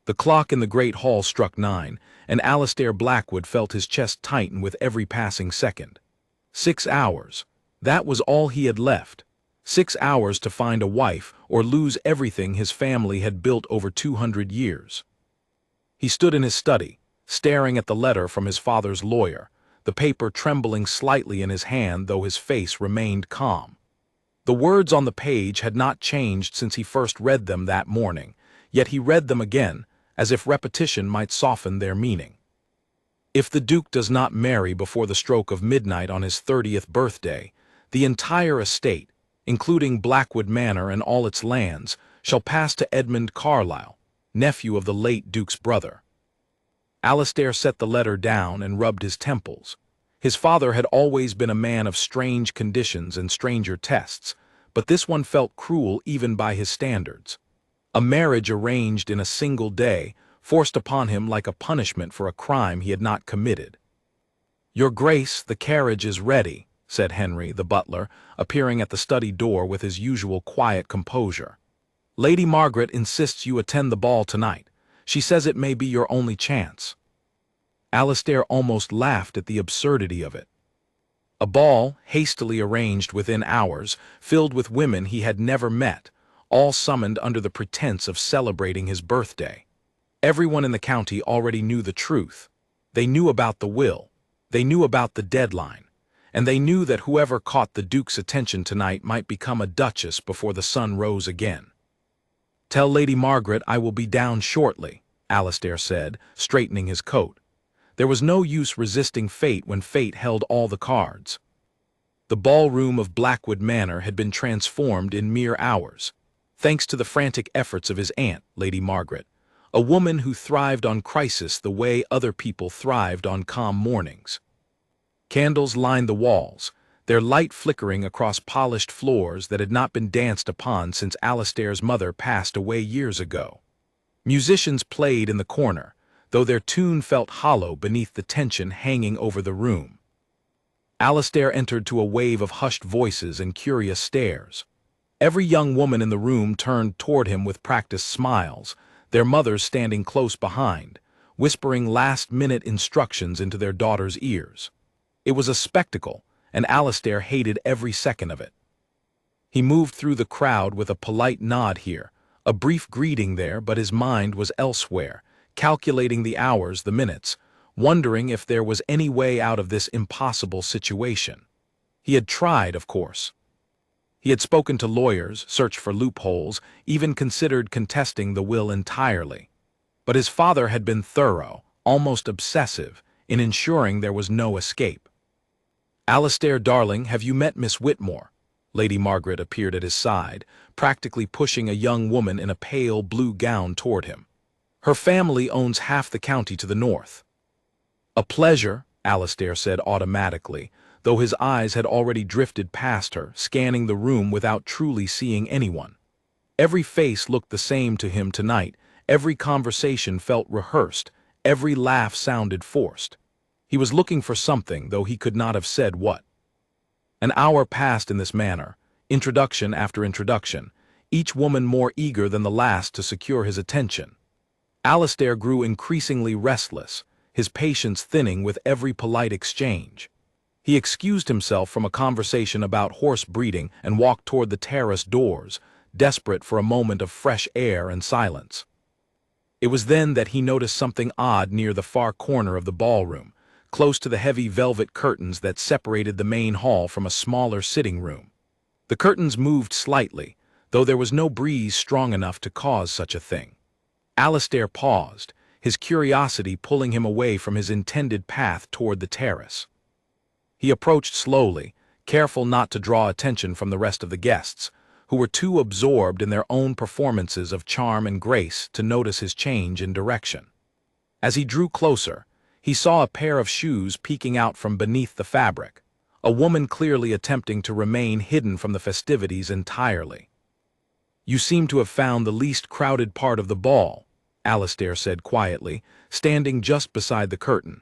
The clock in the great hall struck 9, and Alastair Blackwood felt his chest tighten with every passing second. 6 hours. That was all he had left. 6 hours to find a wife or lose everything his family had built over 200 years. He stood in his study, staring at the letter from his father's lawyer, the paper trembling slightly in his hand though his face remained calm. The words on the page had not changed since he first read them that morning, yet he read them again, as if repetition might soften their meaning. If the Duke does not marry before the stroke of midnight on his 30th birthday, the entire estate, including Blackwood Manor and all its lands, shall pass to Edmund Carlisle, nephew of the late Duke's brother. Alastair set the letter down and rubbed his temples. His father had always been a man of strange conditions and stranger tests, but this one felt cruel even by his standards. A marriage arranged in a single day, forced upon him like a punishment for a crime he had not committed. "Your Grace, the carriage is ready," said Henry, the butler, appearing at the study door with his usual quiet composure. "Lady Margaret insists you attend the ball tonight. She says it may be your only chance." Alastair almost laughed at the absurdity of it. A ball, hastily arranged within hours, filled with women he had never met, all summoned under the pretense of celebrating his birthday. Everyone in the county already knew the truth. They knew about the will, they knew about the deadline, and they knew that whoever caught the Duke's attention tonight might become a duchess before the sun rose again. "Tell Lady Margaret I will be down shortly," Alastair said, straightening his coat. There was no use resisting fate when fate held all the cards. The ballroom of Blackwood Manor had been transformed in mere hours, thanks to the frantic efforts of his aunt, Lady Margaret, a woman who thrived on crisis the way other people thrived on calm mornings. Candles lined the walls, their light flickering across polished floors that had not been danced upon since Alastair's mother passed away years ago. Musicians played in the corner, though their tune felt hollow beneath the tension hanging over the room. Alastair entered to a wave of hushed voices and curious stares. Every young woman in the room turned toward him with practiced smiles, their mothers standing close behind, whispering last-minute instructions into their daughters' ears. It was a spectacle, and Alastair hated every second of it. He moved through the crowd with a polite nod here, a brief greeting there, but his mind was elsewhere, calculating the hours, the minutes, wondering if there was any way out of this impossible situation. He had tried, of course. He had spoken to lawyers, searched for loopholes, even considered contesting the will entirely. But his father had been thorough, almost obsessive, in ensuring there was no escape. "Alastair, darling, have you met Miss Whitmore?" Lady Margaret appeared at his side, practically pushing a young woman in a pale blue gown toward him. "Her family owns half the county to the north." "A pleasure," Alastair said automatically, though his eyes had already drifted past her, scanning the room without truly seeing anyone. Every face looked the same to him tonight, every conversation felt rehearsed, every laugh sounded forced. He was looking for something, though he could not have said what. An hour passed in this manner, introduction after introduction, each woman more eager than the last to secure his attention. Alastair grew increasingly restless, his patience thinning with every polite exchange. He excused himself from a conversation about horse breeding and walked toward the terrace doors, desperate for a moment of fresh air and silence. It was then that he noticed something odd near the far corner of the ballroom, close to the heavy velvet curtains that separated the main hall from a smaller sitting room. The curtains moved slightly, though there was no breeze strong enough to cause such a thing. Alastair paused, his curiosity pulling him away from his intended path toward the terrace. He approached slowly, careful not to draw attention from the rest of the guests, who were too absorbed in their own performances of charm and grace to notice his change in direction. As he drew closer, he saw a pair of shoes peeking out from beneath the fabric, a woman clearly attempting to remain hidden from the festivities entirely. "You seem to have found the least crowded part of the ball," Alastair said quietly, standing just beside the curtain.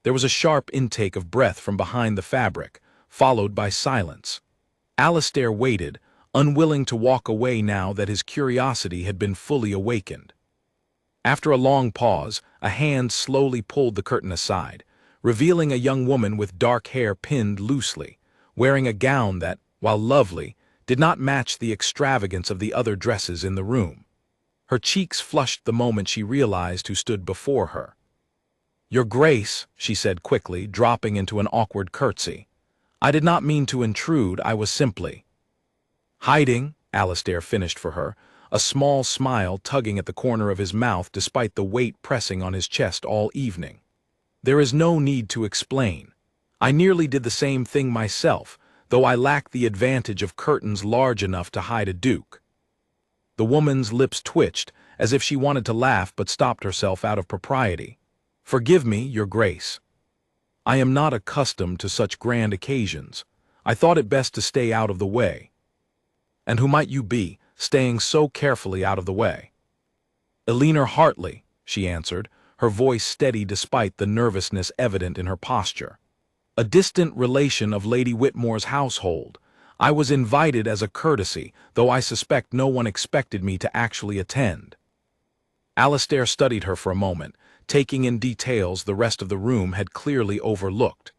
There was a sharp intake of breath from behind the fabric, followed by silence. Alastair waited, unwilling to walk away now that his curiosity had been fully awakened. After a long pause, a hand slowly pulled the curtain aside, revealing a young woman with dark hair pinned loosely, wearing a gown that, while lovely, did not match the extravagance of the other dresses in the room. Her cheeks flushed the moment she realized who stood before her. "Your Grace," she said quickly, dropping into an awkward curtsy. "I did not mean to intrude, I was simply—" "Hiding," Alastair finished for her, a small smile tugging at the corner of his mouth despite the weight pressing on his chest all evening. "There is no need to explain. I nearly did the same thing myself, though I lack the advantage of curtains large enough to hide a duke." The woman's lips twitched, as if she wanted to laugh but stopped herself out of propriety. "Forgive me, Your Grace. I am not accustomed to such grand occasions. I thought it best to stay out of the way." "And who might you be, staying so carefully out of the way?" "Eleanor Hartley," she answered, her voice steady despite the nervousness evident in her posture. "A distant relation of Lady Whitmore's household. I was invited as a courtesy, though I suspect no one expected me to actually attend." Alastair studied her for a moment, taking in details the rest of the room had clearly overlooked.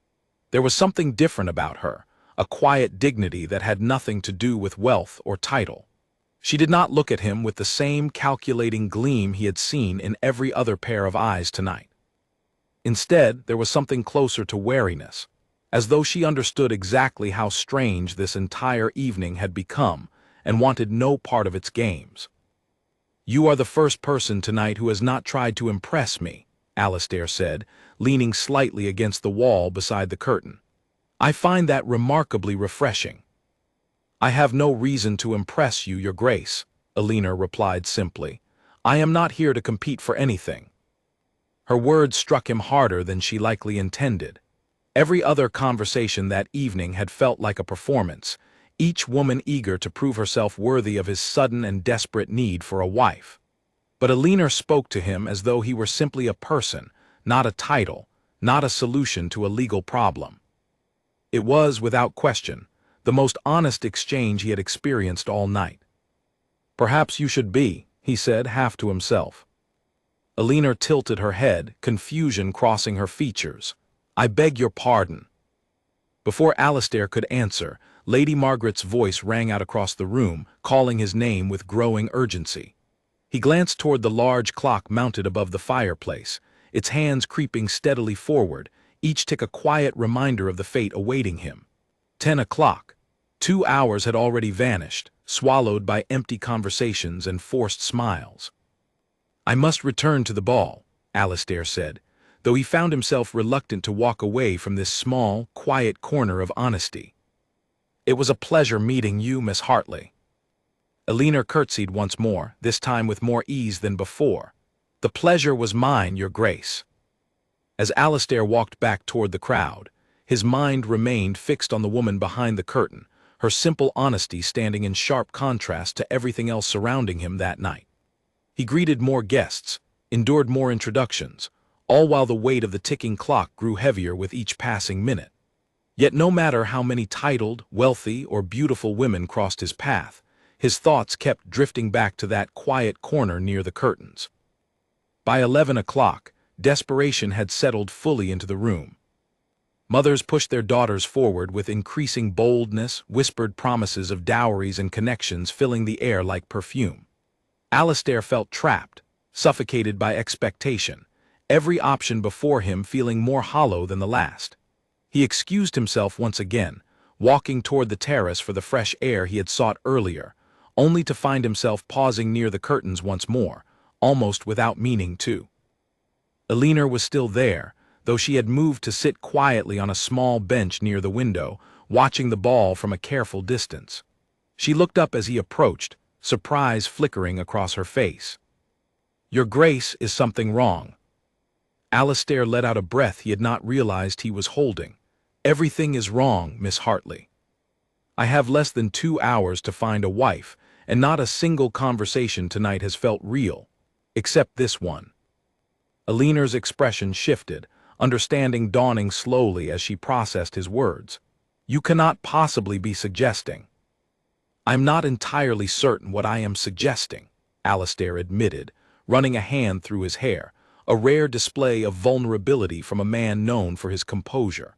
There was something different about her, a quiet dignity that had nothing to do with wealth or title. She did not look at him with the same calculating gleam he had seen in every other pair of eyes tonight. Instead, there was something closer to wariness, as though she understood exactly how strange this entire evening had become and wanted no part of its games. "You are the first person tonight who has not tried to impress me," Alastair said, leaning slightly against the wall beside the curtain. "I find that remarkably refreshing." "I have no reason to impress you, Your Grace," Eleanor replied simply. "I am not here to compete for anything." Her words struck him harder than she likely intended. Every other conversation that evening had felt like a performance, each woman eager to prove herself worthy of his sudden and desperate need for a wife. But Eleanor spoke to him as though he were simply a person, not a title, not a solution to a legal problem. It was, without question, the most honest exchange he had experienced all night. "Perhaps you should be," he said, half to himself. Eleanor tilted her head, confusion crossing her features. "I beg your pardon." Before Alastair could answer, Lady Margaret's voice rang out across the room, calling his name with growing urgency. He glanced toward the large clock mounted above the fireplace, its hands creeping steadily forward, each tick a quiet reminder of the fate awaiting him. 10 o'clock. 2 hours had already vanished, swallowed by empty conversations and forced smiles. "I must return to the ball," Alastair said, though he found himself reluctant to walk away from this small, quiet corner of honesty. "It was a pleasure meeting you, Miss Hartley." Eleanor curtsied once more, this time with more ease than before. "The pleasure was mine, Your Grace." As Alastair walked back toward the crowd, his mind remained fixed on the woman behind the curtain, her simple honesty standing in sharp contrast to everything else surrounding him that night. He greeted more guests, endured more introductions, all while the weight of the ticking clock grew heavier with each passing minute. Yet no matter how many titled, wealthy, or beautiful women crossed his path, his thoughts kept drifting back to that quiet corner near the curtains. By 11 o'clock, desperation had settled fully into the room. Mothers pushed their daughters forward with increasing boldness, whispered promises of dowries and connections filling the air like perfume. Alastair felt trapped, suffocated by expectation, every option before him feeling more hollow than the last. He excused himself once again, walking toward the terrace for the fresh air he had sought earlier, only to find himself pausing near the curtains once more, almost without meaning to. Eleanor was still there, though she had moved to sit quietly on a small bench near the window, watching the ball from a careful distance. She looked up as he approached, surprise flickering across her face. "Your Grace, is something wrong?" Alastair let out a breath he had not realized he was holding. "Everything is wrong, Miss Hartley. I have less than 2 hours to find a wife, and not a single conversation tonight has felt real, except this one." Eleanor's expression shifted, understanding dawning slowly as she processed his words. "You cannot possibly be suggesting—" "I'm not entirely certain what I am suggesting," Alastair admitted, running a hand through his hair, a rare display of vulnerability from a man known for his composure.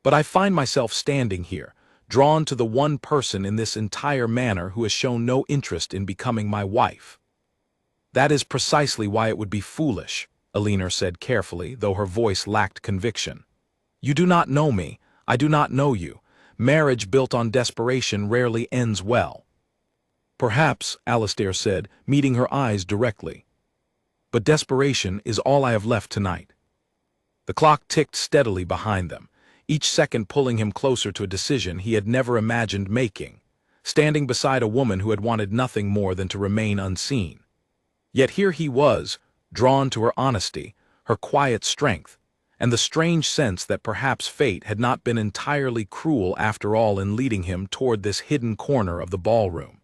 "But I find myself standing here, drawn to the one person in this entire manor who has shown no interest in becoming my wife." "That is precisely why it would be foolish," Elinor said carefully, though her voice lacked conviction. "You do not know me, I do not know you. Marriage built on desperation rarely ends well." "Perhaps," Alastair said, meeting her eyes directly. "But desperation is all I have left tonight." The clock ticked steadily behind them, each second pulling him closer to a decision he had never imagined making, standing beside a woman who had wanted nothing more than to remain unseen. Yet here he was, drawn to her honesty, her quiet strength, and the strange sense that perhaps fate had not been entirely cruel after all in leading him toward this hidden corner of the ballroom.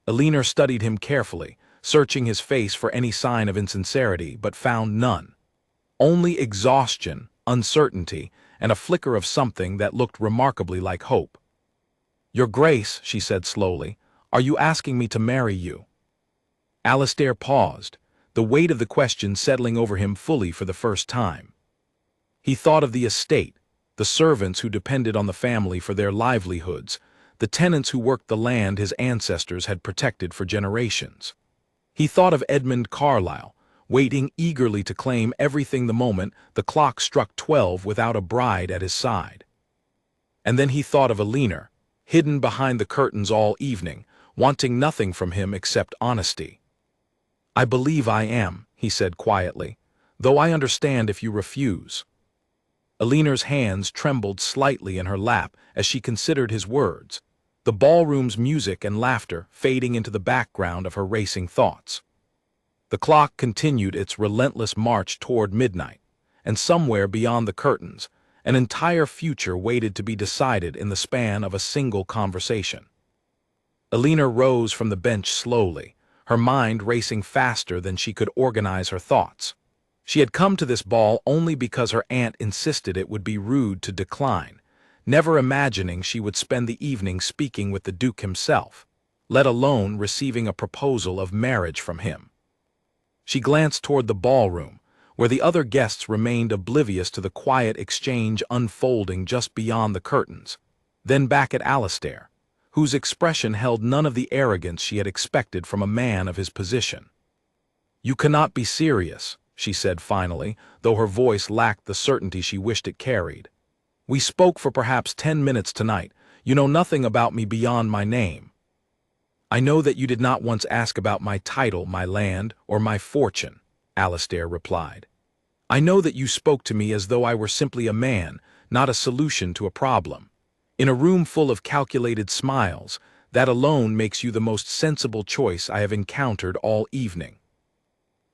Elinor studied him carefully, searching his face for any sign of insincerity, but found none. Only exhaustion, uncertainty, and a flicker of something that looked remarkably like hope. "Your Grace," she said slowly, "are you asking me to marry you?" Alastair paused, the weight of the question settling over him fully for the first time. He thought of the estate, the servants who depended on the family for their livelihoods, the tenants who worked the land his ancestors had protected for generations. He thought of Edmund Carlyle, waiting eagerly to claim everything the moment the clock struck 12 without a bride at his side. And then he thought of Elinor, hidden behind the curtains all evening, wanting nothing from him except honesty. "I believe I am," he said quietly, "though I understand if you refuse." Elinor's hands trembled slightly in her lap as she considered his words, the ballroom's music and laughter fading into the background of her racing thoughts. The clock continued its relentless march toward midnight, and somewhere beyond the curtains, an entire future waited to be decided in the span of a single conversation. Elinor rose from the bench slowly, her mind racing faster than she could organize her thoughts. She had come to this ball only because her aunt insisted it would be rude to decline, never imagining she would spend the evening speaking with the Duke himself, let alone receiving a proposal of marriage from him. She glanced toward the ballroom, where the other guests remained oblivious to the quiet exchange unfolding just beyond the curtains, then back at Alastair, whose expression held none of the arrogance she had expected from a man of his position. "You cannot be serious," she said finally, though her voice lacked the certainty she wished it carried. "We spoke for perhaps 10 minutes tonight. You know nothing about me beyond my name." "I know that you did not once ask about my title, my land, or my fortune," Alastair replied. "I know that you spoke to me as though I were simply a man, not a solution to a problem. In a room full of calculated smiles, that alone makes you the most sensible choice I have encountered all evening."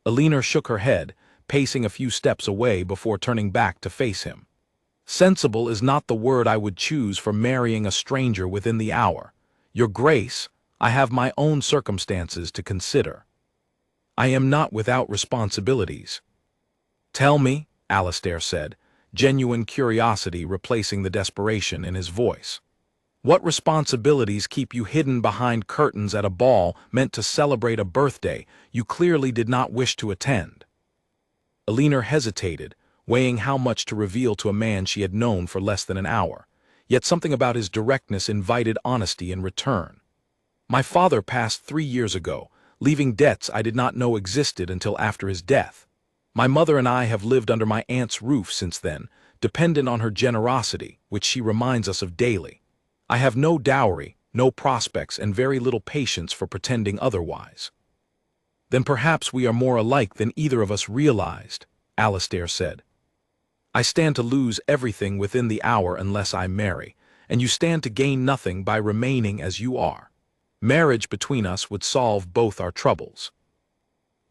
Elinor shook her head, pacing a few steps away before turning back to face him. "Sensible is not the word I would choose for marrying a stranger within the hour. Your Grace, I have my own circumstances to consider. I am not without responsibilities." "Tell me," Alastair said, genuine curiosity replacing the desperation in his voice. "What responsibilities keep you hidden behind curtains at a ball meant to celebrate a birthday you clearly did not wish to attend?" Elinor hesitated, weighing how much to reveal to a man she had known for less than an hour, yet something about his directness invited honesty in return. "My father passed 3 years ago, leaving debts I did not know existed until after his death. My mother and I have lived under my aunt's roof since then, dependent on her generosity, which she reminds us of daily. I have no dowry, no prospects, and very little patience for pretending otherwise." "Then perhaps we are more alike than either of us realized," Alastair said. "I stand to lose everything within the hour unless I marry, and you stand to gain nothing by remaining as you are. Marriage between us would solve both our troubles."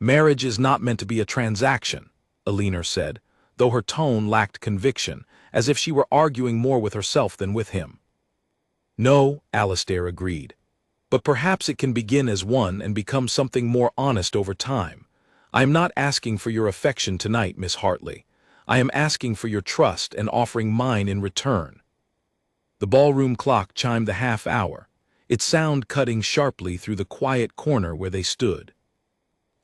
"Marriage is not meant to be a transaction," Elinor said, though her tone lacked conviction, as if she were arguing more with herself than with him. "No," Alastair agreed, "but perhaps it can begin as one and become something more honest over time. I am not asking for your affection tonight, Miss Hartley. I am asking for your trust and offering mine in return." The ballroom clock chimed the half-hour, its sound cutting sharply through the quiet corner where they stood.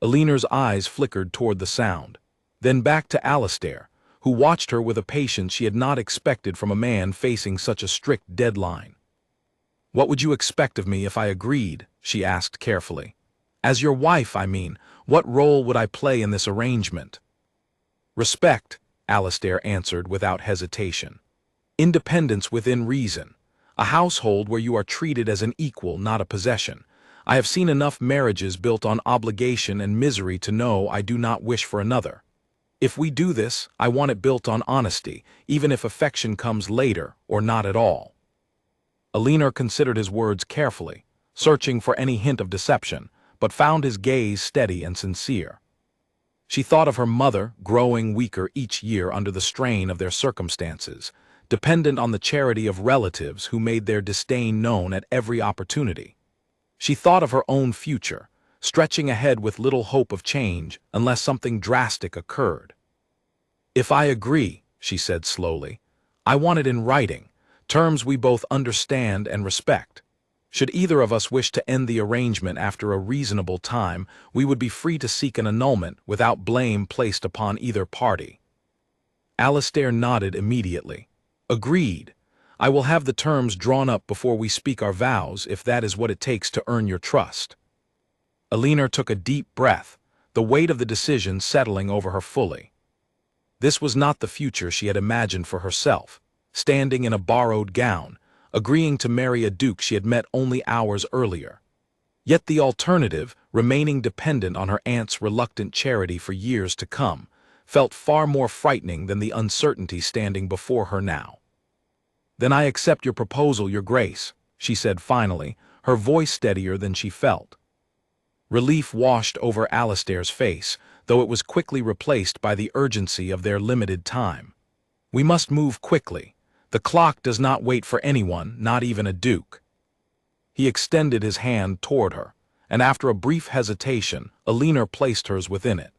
Eleanor's eyes flickered toward the sound, then back to Alastair, who watched her with a patience she had not expected from a man facing such a strict deadline. "What would you expect of me if I agreed?" she asked carefully. "As your wife, I mean, what role would I play in this arrangement?" "Respect," Alastair answered without hesitation. "Independence within reason. A household where you are treated as an equal, not a possession. I have seen enough marriages built on obligation and misery to know I do not wish for another. If we do this, I want it built on honesty, even if affection comes later or not at all." Eleanor considered his words carefully, searching for any hint of deception, but found his gaze steady and sincere. She thought of her mother, growing weaker each year under the strain of their circumstances, dependent on the charity of relatives who made their disdain known at every opportunity. She thought of her own future, stretching ahead with little hope of change unless something drastic occurred. "If I agree," she said slowly, "I want it in writing, terms we both understand and respect. Should either of us wish to end the arrangement after a reasonable time, we would be free to seek an annulment without blame placed upon either party." Alastair nodded immediately. "Agreed. I will have the terms drawn up before we speak our vows if that is what it takes to earn your trust." Eleanor took a deep breath, the weight of the decision settling over her fully. This was not the future she had imagined for herself, standing in a borrowed gown, agreeing to marry a duke she had met only hours earlier. Yet the alternative, remaining dependent on her aunt's reluctant charity for years to come, felt far more frightening than the uncertainty standing before her now. "Then I accept your proposal, Your Grace," she said finally, her voice steadier than she felt. Relief washed over Alastair's face, though it was quickly replaced by the urgency of their limited time. "We must move quickly. The clock does not wait for anyone, not even a duke." He extended his hand toward her, and after a brief hesitation, Eleanor placed hers within it.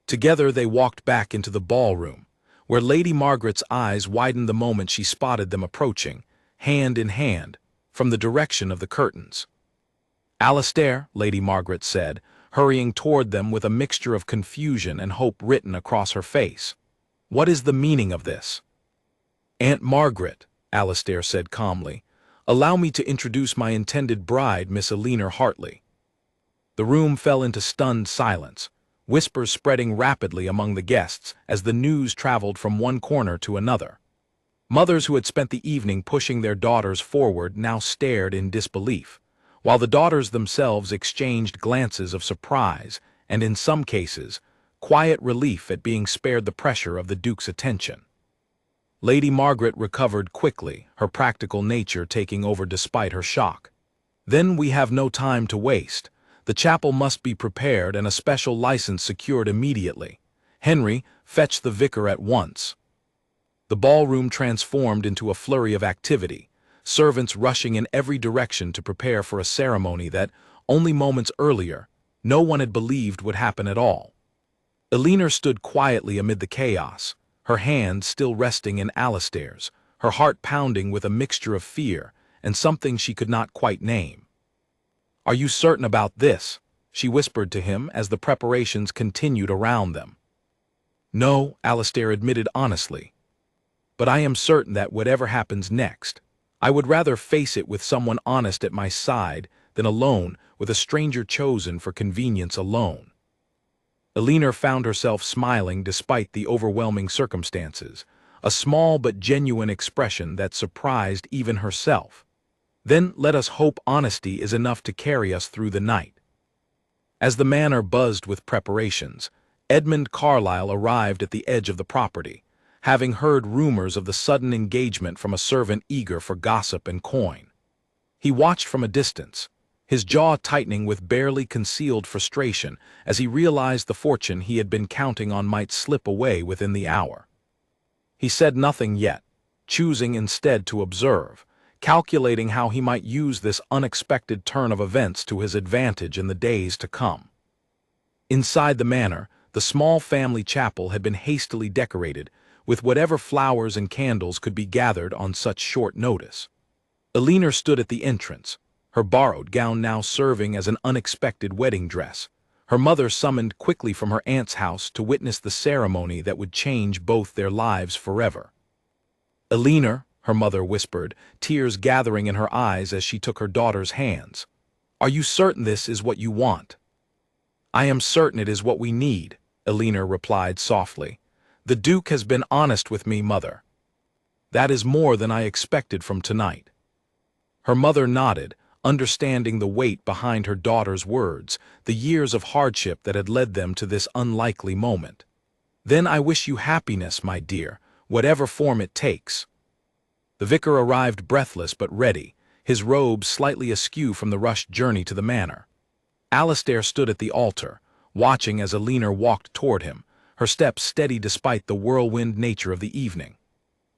Together they walked back into the ballroom, where Lady Margaret's eyes widened the moment she spotted them approaching, hand in hand, from the direction of the curtains. "Alastair," Lady Margaret said, hurrying toward them with a mixture of confusion and hope written across her face. "What is the meaning of this?" "Aunt Margaret," Alastair said calmly, "allow me to introduce my intended bride, Miss Eleanor Hartley." The room fell into stunned silence, whispers spreading rapidly among the guests as the news traveled from one corner to another. Mothers who had spent the evening pushing their daughters forward now stared in disbelief, while the daughters themselves exchanged glances of surprise and, in some cases, quiet relief at being spared the pressure of the Duke's attention. Lady Margaret recovered quickly, her practical nature taking over despite her shock. "Then we have no time to waste. The chapel must be prepared and a special license secured immediately. Henry, fetch the vicar at once." The ballroom transformed into a flurry of activity, servants rushing in every direction to prepare for a ceremony that, only moments earlier, no one had believed would happen at all. Eleanor stood quietly amid the chaos, her hand still resting in Alastair's, her heart pounding with a mixture of fear and something she could not quite name. "Are you certain about this?" she whispered to him as the preparations continued around them. "No," Alastair admitted honestly. "But I am certain that whatever happens next, I would rather face it with someone honest at my side than alone with a stranger chosen for convenience alone." Eleanor found herself smiling despite the overwhelming circumstances, a small but genuine expression that surprised even herself. "Then let us hope honesty is enough to carry us through the night." As the manor buzzed with preparations, Edmund Carlyle arrived at the edge of the property, having heard rumors of the sudden engagement from a servant eager for gossip and coin. He watched from a distance, his jaw tightening with barely concealed frustration as he realized the fortune he had been counting on might slip away within the hour. He said nothing yet, choosing instead to observe, calculating how he might use this unexpected turn of events to his advantage in the days to come. Inside the manor, the small family chapel had been hastily decorated with whatever flowers and candles could be gathered on such short notice. Eleanor stood at the entrance, her borrowed gown now serving as an unexpected wedding dress, Her mother summoned quickly from her aunt's house to witness the ceremony that would change both their lives forever. "Elinor," her mother whispered, tears gathering in her eyes as she took her daughter's hands. "Are you certain this is what you want?" "I am certain it is what we need," Elinor replied softly. "The Duke has been honest with me, mother." "That is more than I expected from tonight." Her mother nodded, understanding the weight behind her daughter's words, the years of hardship that had led them to this unlikely moment. "Then I wish you happiness, my dear, whatever form it takes." The vicar arrived breathless but ready, his robes slightly askew from the rushed journey to the manor. Alastair stood at the altar, watching as Elinor walked toward him, her steps steady despite the whirlwind nature of the evening.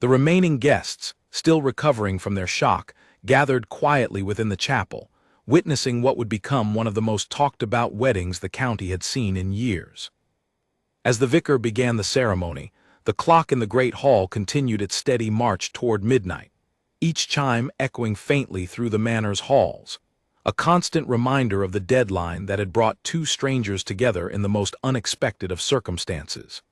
The remaining guests, still recovering from their shock, gathered quietly within the chapel, witnessing what would become one of the most talked-about weddings the county had seen in years. As the vicar began the ceremony, the clock in the great hall continued its steady march toward midnight, each chime echoing faintly through the manor's halls, a constant reminder of the deadline that had brought two strangers together in the most unexpected of circumstances.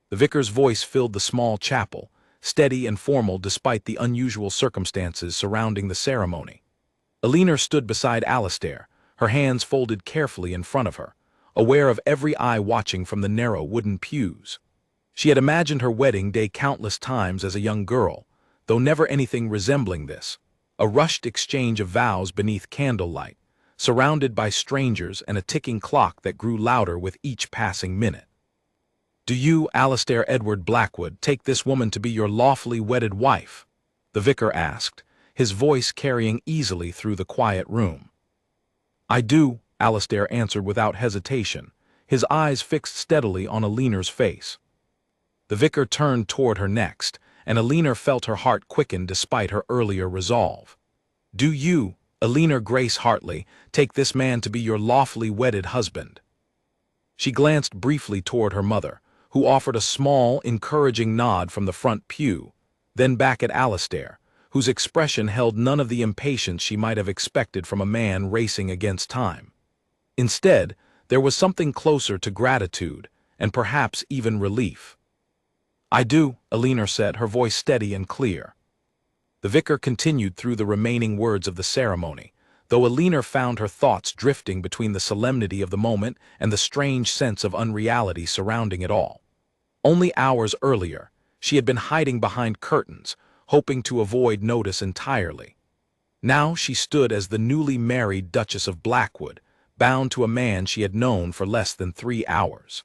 The vicar's voice filled the small chapel, steady and formal despite the unusual circumstances surrounding the ceremony. Elinor stood beside Alastair, her hands folded carefully in front of her, aware of every eye watching from the narrow wooden pews. She had imagined her wedding day countless times as a young girl, though never anything resembling this, a rushed exchange of vows beneath candlelight, surrounded by strangers and a ticking clock that grew louder with each passing minute. "Do you, Alastair Edward Blackwood, take this woman to be your lawfully wedded wife?" the vicar asked, his voice carrying easily through the quiet room. "I do," Alastair answered without hesitation, his eyes fixed steadily on Elinor's face. The vicar turned toward her next, and Elinor felt her heart quicken despite her earlier resolve. "Do you, Elinor Grace Hartley, take this man to be your lawfully wedded husband?" She glanced briefly toward her mother, who offered a small, encouraging nod from the front pew, then back at Alastair, whose expression held none of the impatience she might have expected from a man racing against time. Instead, there was something closer to gratitude, and perhaps even relief. "I do," Elinor said, her voice steady and clear. The vicar continued through the remaining words of the ceremony, though Elinor found her thoughts drifting between the solemnity of the moment and the strange sense of unreality surrounding it all. Only hours earlier, she had been hiding behind curtains, hoping to avoid notice entirely. Now she stood as the newly married Duchess of Blackwood, bound to a man she had known for less than 3 hours.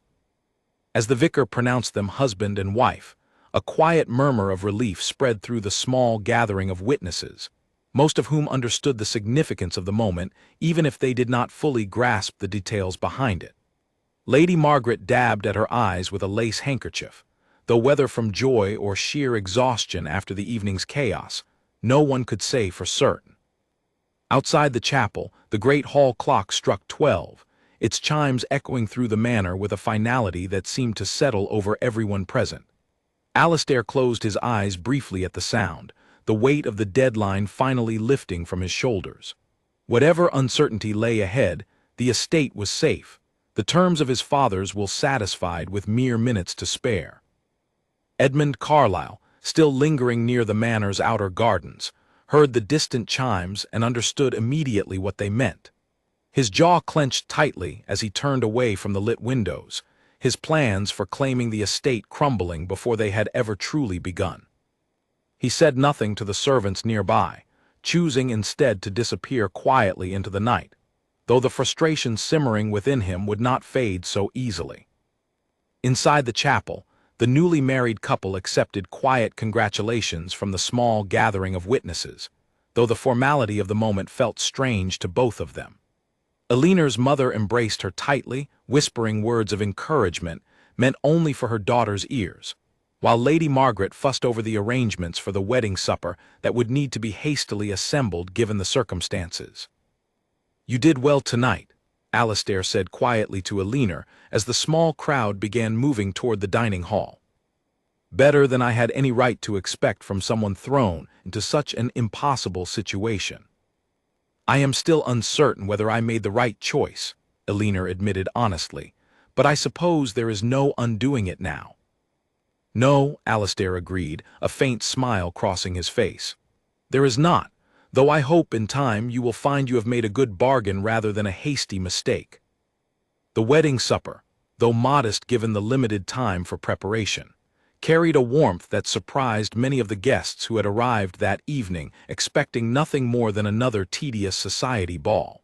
As the vicar pronounced them husband and wife, a quiet murmur of relief spread through the small gathering of witnesses, most of whom understood the significance of the moment, even if they did not fully grasp the details behind it. Lady Margaret dabbed at her eyes with a lace handkerchief, though whether from joy or sheer exhaustion after the evening's chaos, no one could say for certain. Outside the chapel, the great hall clock struck 12, its chimes echoing through the manor with a finality that seemed to settle over everyone present. Alastair closed his eyes briefly at the sound, the weight of the deadline finally lifting from his shoulders. Whatever uncertainty lay ahead, the estate was safe, the terms of his father's will satisfied with mere minutes to spare. Edmund Carlyle, still lingering near the manor's outer gardens, heard the distant chimes and understood immediately what they meant. His jaw clenched tightly as he turned away from the lit windows, his plans for claiming the estate crumbling before they had ever truly begun. He said nothing to the servants nearby, choosing instead to disappear quietly into the night, though the frustration simmering within him would not fade so easily. Inside the chapel, the newly married couple accepted quiet congratulations from the small gathering of witnesses, though the formality of the moment felt strange to both of them. Elinor's mother embraced her tightly, whispering words of encouragement meant only for her daughter's ears, while Lady Margaret fussed over the arrangements for the wedding supper that would need to be hastily assembled given the circumstances. "You did well tonight," Alastair said quietly to Elinor as the small crowd began moving toward the dining hall. "Better than I had any right to expect from someone thrown into such an impossible situation. I am still uncertain whether I made the right choice," Elinor admitted honestly, but I suppose there is no undoing it now. No, Alistair agreed, a faint smile crossing his face. There is not, though I hope in time you will find you have made a good bargain rather than a hasty mistake. The wedding supper, though modest given the limited time for preparation, carried a warmth that surprised many of the guests who had arrived that evening expecting nothing more than another tedious society ball.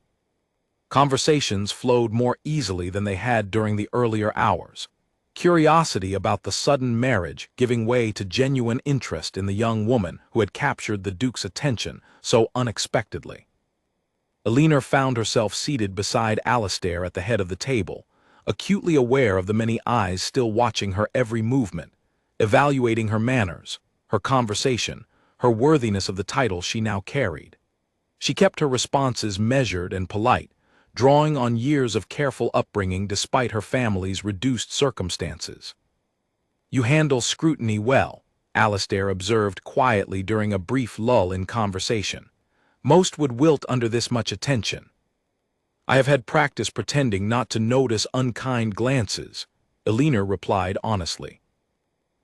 Conversations flowed more easily than they had during the earlier hours, curiosity about the sudden marriage giving way to genuine interest in the young woman who had captured the Duke's attention so unexpectedly. Elinor found herself seated beside Alistair at the head of the table, acutely aware of the many eyes still watching her every movement, evaluating her manners, her conversation, her worthiness of the title she now carried. She kept her responses measured and polite, drawing on years of careful upbringing despite her family's reduced circumstances. "You handle scrutiny well," Alistair observed quietly during a brief lull in conversation. "Most would wilt under this much attention." "I have had practice pretending not to notice unkind glances," Elinor replied honestly.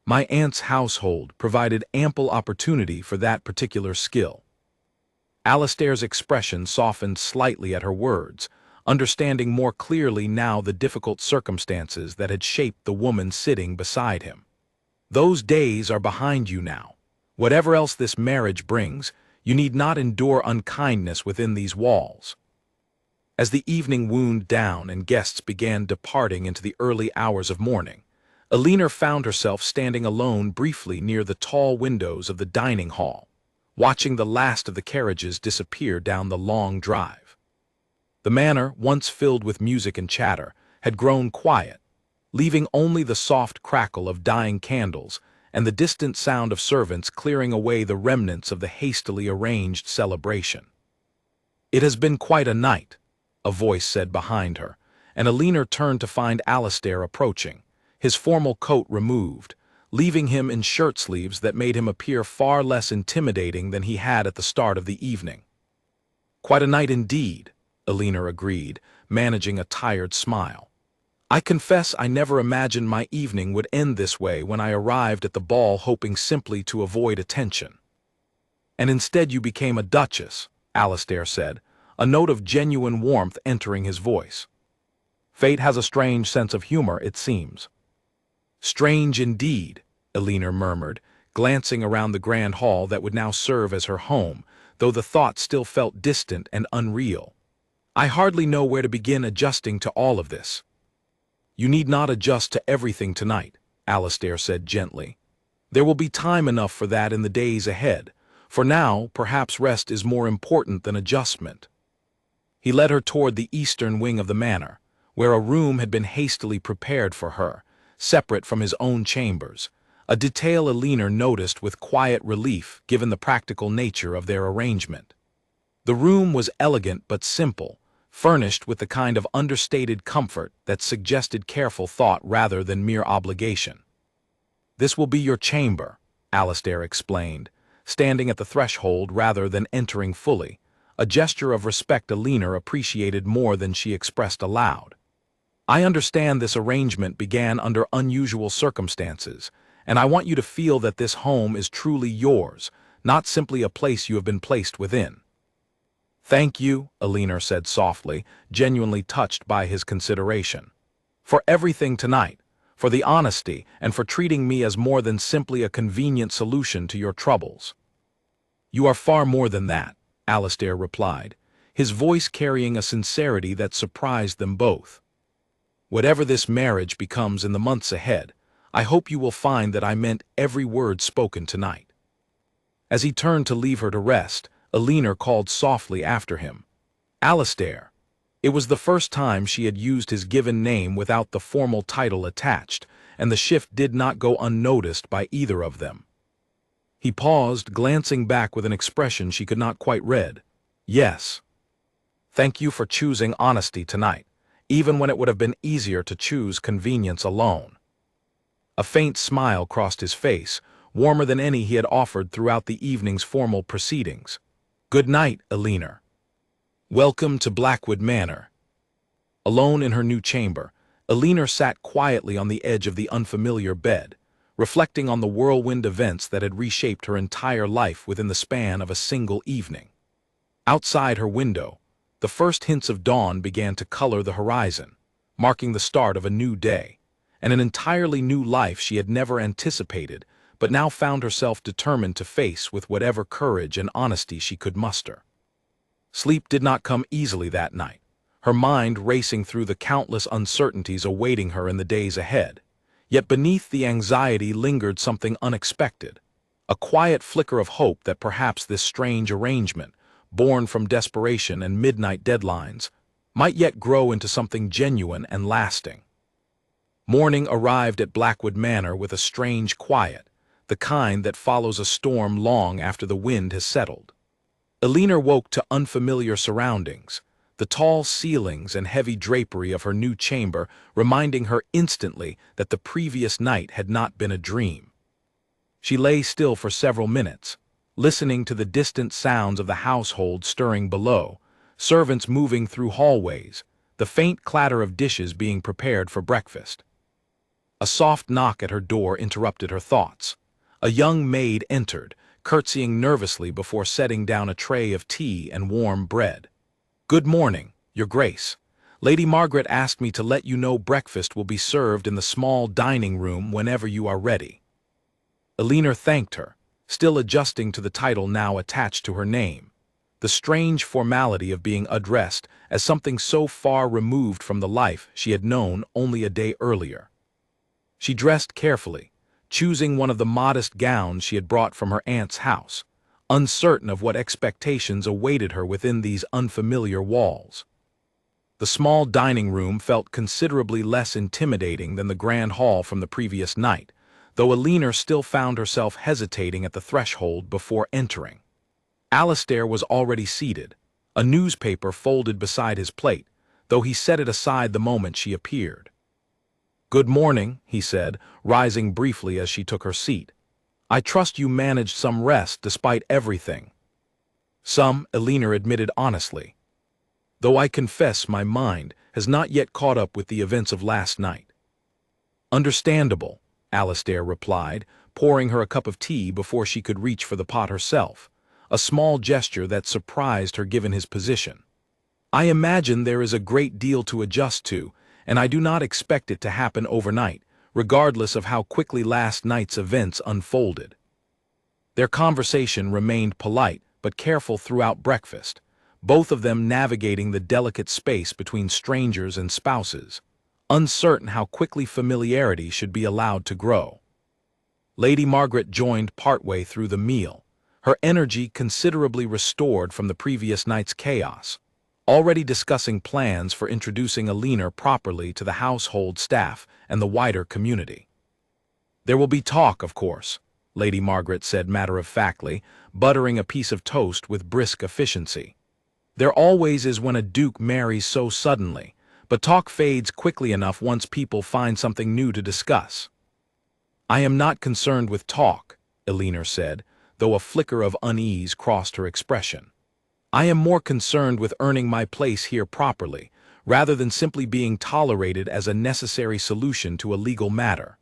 "My aunt's household provided ample opportunity for that particular skill." Alistair's expression softened slightly at her words, understanding more clearly now the difficult circumstances that had shaped the woman sitting beside him. "Those days are behind you now. Whatever else this marriage brings, you need not endure unkindness within these walls." As the evening wound down and guests began departing into the early hours of morning, Elinor found herself standing alone briefly near the tall windows of the dining hall, watching the last of the carriages disappear down the long drive. The manor, once filled with music and chatter, had grown quiet, leaving only the soft crackle of dying candles and the distant sound of servants clearing away the remnants of the hastily arranged celebration. "It has been quite a night," a voice said behind her, and Elinor turned to find Alistair approaching, his formal coat removed, leaving him in shirt-sleeves that made him appear far less intimidating than he had at the start of the evening. "Quite a night indeed," Elinor agreed, managing a tired smile. "I confess I never imagined my evening would end this way when I arrived at the ball hoping simply to avoid attention." "And instead you became a duchess," Alistair said, a note of genuine warmth entering his voice. "Fate has a strange sense of humor, it seems." "Strange indeed," Elinor murmured, glancing around the grand hall that would now serve as her home, though the thought still felt distant and unreal. "I hardly know where to begin adjusting to all of this." "You need not adjust to everything tonight," Alistair said gently. "There will be time enough for that in the days ahead. For now, perhaps rest is more important than adjustment." He led her toward the eastern wing of the manor, where a room had been hastily prepared for her, separate from his own chambers, a detail Elinor noticed with quiet relief given the practical nature of their arrangement. The room was elegant but simple, furnished with the kind of understated comfort that suggested careful thought rather than mere obligation. "This will be your chamber," Alistair explained, standing at the threshold rather than entering fully, a gesture of respect Elinor appreciated more than she expressed aloud. "I understand this arrangement began under unusual circumstances, and I want you to feel that this home is truly yours, not simply a place you have been placed within." "Thank you," Elinor said softly, genuinely touched by his consideration. "For everything tonight, for the honesty, and for treating me as more than simply a convenient solution to your troubles." "You are far more than that," Alistair replied, his voice carrying a sincerity that surprised them both. "Whatever this marriage becomes in the months ahead, I hope you will find that I meant every word spoken tonight." As he turned to leave her to rest, Elinor called softly after him, "Alistair." It was the first time she had used his given name without the formal title attached, and the shift did not go unnoticed by either of them. He paused, glancing back with an expression she could not quite read. "Yes. Thank you for choosing honesty tonight, even when it would have been easier to choose convenience alone." A faint smile crossed his face, warmer than any he had offered throughout the evening's formal proceedings. "Good night, Elinor. Welcome to Blackwood Manor." Alone in her new chamber, Elinor sat quietly on the edge of the unfamiliar bed, reflecting on the whirlwind events that had reshaped her entire life within the span of a single evening. Outside her window, the first hints of dawn began to color the horizon, marking the start of a new day, and an entirely new life she had never anticipated, but now found herself determined to face with whatever courage and honesty she could muster. Sleep did not come easily that night, her mind racing through the countless uncertainties awaiting her in the days ahead. Yet beneath the anxiety lingered something unexpected, a quiet flicker of hope that perhaps this strange arrangement, born from desperation and midnight deadlines, might yet grow into something genuine and lasting. Morning arrived at Blackwood Manor with a strange quiet, the kind that follows a storm long after the wind has settled. Elinor woke to unfamiliar surroundings, the tall ceilings and heavy drapery of her new chamber reminding her instantly that the previous night had not been a dream. She lay still for several minutes, listening to the distant sounds of the household stirring below, servants moving through hallways, the faint clatter of dishes being prepared for breakfast. A soft knock at her door interrupted her thoughts. A young maid entered, curtsying nervously before setting down a tray of tea and warm bread. "Good morning, Your Grace. Lady Margaret asked me to let you know breakfast will be served in the small dining room whenever you are ready." Elinor thanked her, still adjusting to the title now attached to her name, the strange formality of being addressed as something so far removed from the life she had known only a day earlier. She dressed carefully, choosing one of the modest gowns she had brought from her aunt's house, uncertain of what expectations awaited her within these unfamiliar walls. The small dining room felt considerably less intimidating than the grand hall from the previous night, though Elinor still found herself hesitating at the threshold before entering. Alastair was already seated, a newspaper folded beside his plate, though he set it aside the moment she appeared. "Good morning," he said, rising briefly as she took her seat. "I trust you managed some rest despite everything." "Some," Elinor admitted honestly, "though I confess my mind has not yet caught up with the events of last night." "Understandable," Alastair replied, pouring her a cup of tea before she could reach for the pot herself, a small gesture that surprised her given his position. "I imagine there is a great deal to adjust to, and I do not expect it to happen overnight, regardless of how quickly last night's events unfolded." Their conversation remained polite but careful throughout breakfast, both of them navigating the delicate space between strangers and spouses, uncertain how quickly familiarity should be allowed to grow. Lady Margaret joined partway through the meal, her energy considerably restored from the previous night's chaos, already discussing plans for introducing Elinor properly to the household staff and the wider community. "There will be talk, of course," Lady Margaret said matter-of-factly, buttering a piece of toast with brisk efficiency. "There always is when a duke marries so suddenly, but talk fades quickly enough once people find something new to discuss." "I am not concerned with talk," Elinor said, though a flicker of unease crossed her expression. "I am more concerned with earning my place here properly, rather than simply being tolerated as a necessary solution to a legal matter."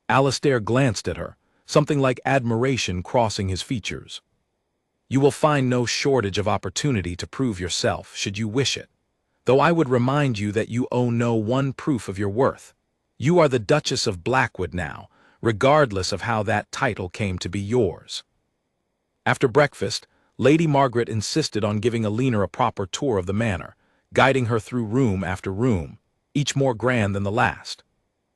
Alastair glanced at her, something like admiration crossing his features. "You will find no shortage of opportunity to prove yourself, should you wish it, though I would remind you that you owe no one proof of your worth. You are the Duchess of Blackwood now, regardless of how that title came to be yours." After breakfast, Lady Margaret insisted on giving Elinor a proper tour of the manor, guiding her through room after room, each more grand than the last.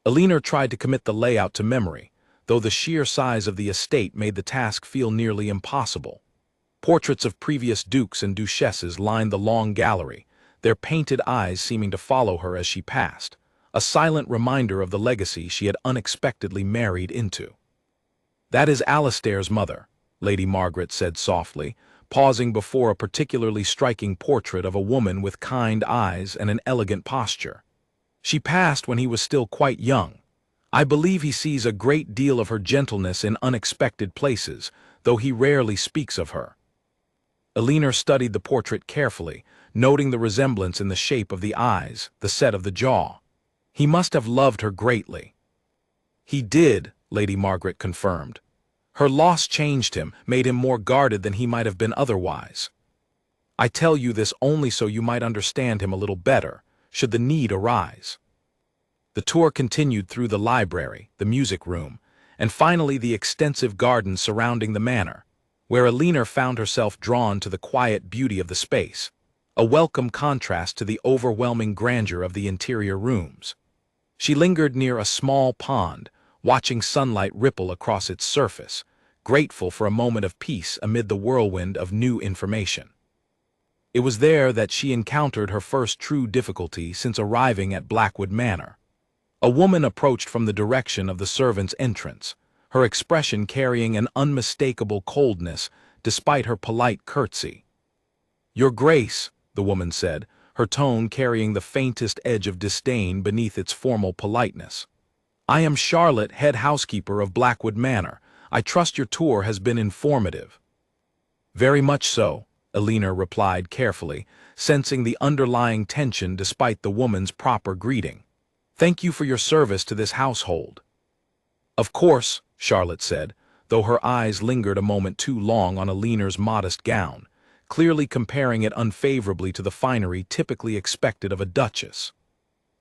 Elinor tried to commit the layout to memory, though the sheer size of the estate made the task feel nearly impossible. Portraits of previous dukes and duchesses lined the long gallery, their painted eyes seeming to follow her as she passed, a silent reminder of the legacy she had unexpectedly married into. "That is Alastair's mother," Lady Margaret said softly, pausing before a particularly striking portrait of a woman with kind eyes and an elegant posture. "She passed when he was still quite young. I believe he sees a great deal of her gentleness in unexpected places, though he rarely speaks of her." Elinor studied the portrait carefully, noting the resemblance in the shape of the eyes, the set of the jaw. He must have loved her greatly. He did, Lady Margaret confirmed. Her loss changed him, made him more guarded than he might have been otherwise. I tell you this only so you might understand him a little better, should the need arise. The tour continued through the library, the music room, and finally the extensive garden surrounding the manor, where Elinor found herself drawn to the quiet beauty of the space, a welcome contrast to the overwhelming grandeur of the interior rooms. She lingered near a small pond, watching sunlight ripple across its surface, grateful for a moment of peace amid the whirlwind of new information. It was there that she encountered her first true difficulty since arriving at Blackwood Manor. A woman approached from the direction of the servants' entrance, her expression carrying an unmistakable coldness despite her polite curtsy. "Your Grace," the woman said, her tone carrying the faintest edge of disdain beneath its formal politeness. "I am Charlotte, head housekeeper of Blackwood Manor. I trust your tour has been informative." "Very much so," Elinor replied carefully, sensing the underlying tension despite the woman's proper greeting. "Thank you for your service to this household." "Of course," Charlotte said, though her eyes lingered a moment too long on Elinor's modest gown, clearly comparing it unfavorably to the finery typically expected of a duchess.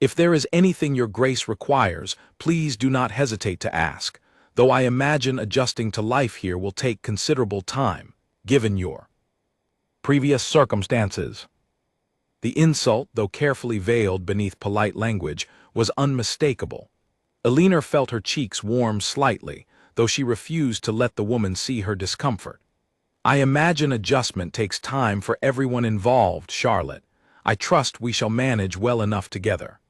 "If there is anything your Grace requires, please do not hesitate to ask, though I imagine adjusting to life here will take considerable time, given your previous circumstances." The insult, though carefully veiled beneath polite language, was unmistakable. Elinor felt her cheeks warm slightly, though she refused to let the woman see her discomfort. "I imagine adjustment takes time for everyone involved, Charlotte. I trust we shall manage well enough together."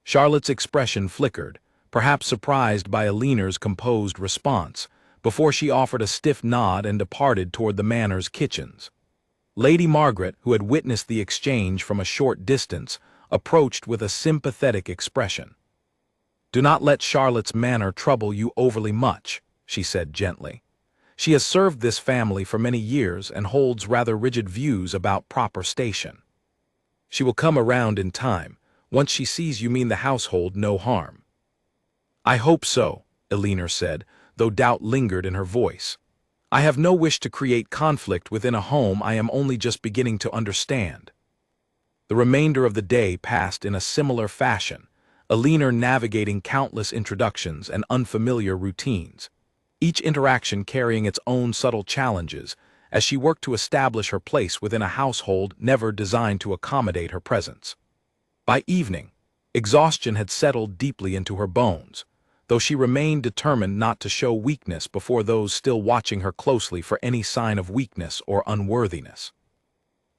Charlotte's expression flickered, perhaps surprised by Elinor's composed response, before she offered a stiff nod and departed toward the manor's kitchens. Lady Margaret, who had witnessed the exchange from a short distance, approached with a sympathetic expression. "Do not let Charlotte's manner trouble you overly much," she said gently. "She has served this family for many years and holds rather rigid views about proper station. She will come around in time, once she sees you mean the household no harm." "I hope so," Elinor said, though doubt lingered in her voice. "I have no wish to create conflict within a home I am only just beginning to understand." The remainder of the day passed in a similar fashion, Elinor navigating countless introductions and unfamiliar routines, each interaction carrying its own subtle challenges as she worked to establish her place within a household never designed to accommodate her presence. By evening, exhaustion had settled deeply into her bones, though she remained determined not to show weakness before those still watching her closely for any sign of weakness or unworthiness.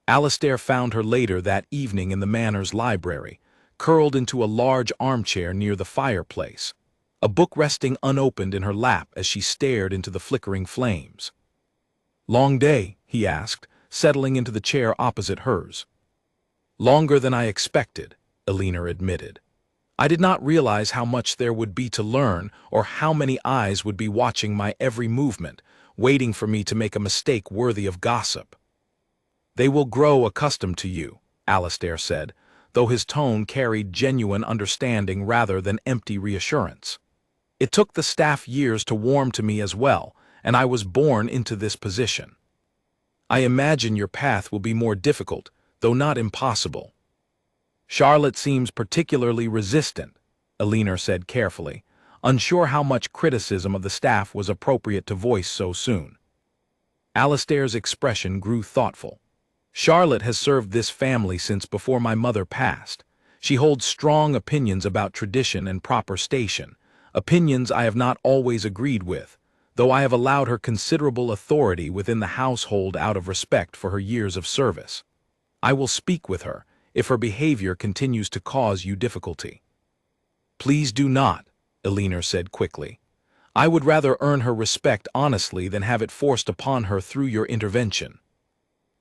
Alastair found her later that evening in the manor's library, curled into a large armchair near the fireplace, a book resting unopened in her lap as she stared into the flickering flames. "Long day?" he asked, settling into the chair opposite hers. "Longer than I expected," Elinor admitted. "I did not realize how much there would be to learn or how many eyes would be watching my every movement, waiting for me to make a mistake worthy of gossip." "They will grow accustomed to you," Alastair said, though his tone carried genuine understanding rather than empty reassurance. "It took the staff years to warm to me as well, and I was born into this position. I imagine your path will be more difficult, though not impossible." "Charlotte seems particularly resistant," Elinor said carefully, unsure how much criticism of the staff was appropriate to voice so soon. Alastair's expression grew thoughtful. "Charlotte has served this family since before my mother passed. She holds strong opinions about tradition and proper station, opinions I have not always agreed with, though I have allowed her considerable authority within the household out of respect for her years of service. I will speak with her, if her behavior continues to cause you difficulty." "Please do not," Elinor said quickly. "I would rather earn her respect honestly than have it forced upon her through your intervention.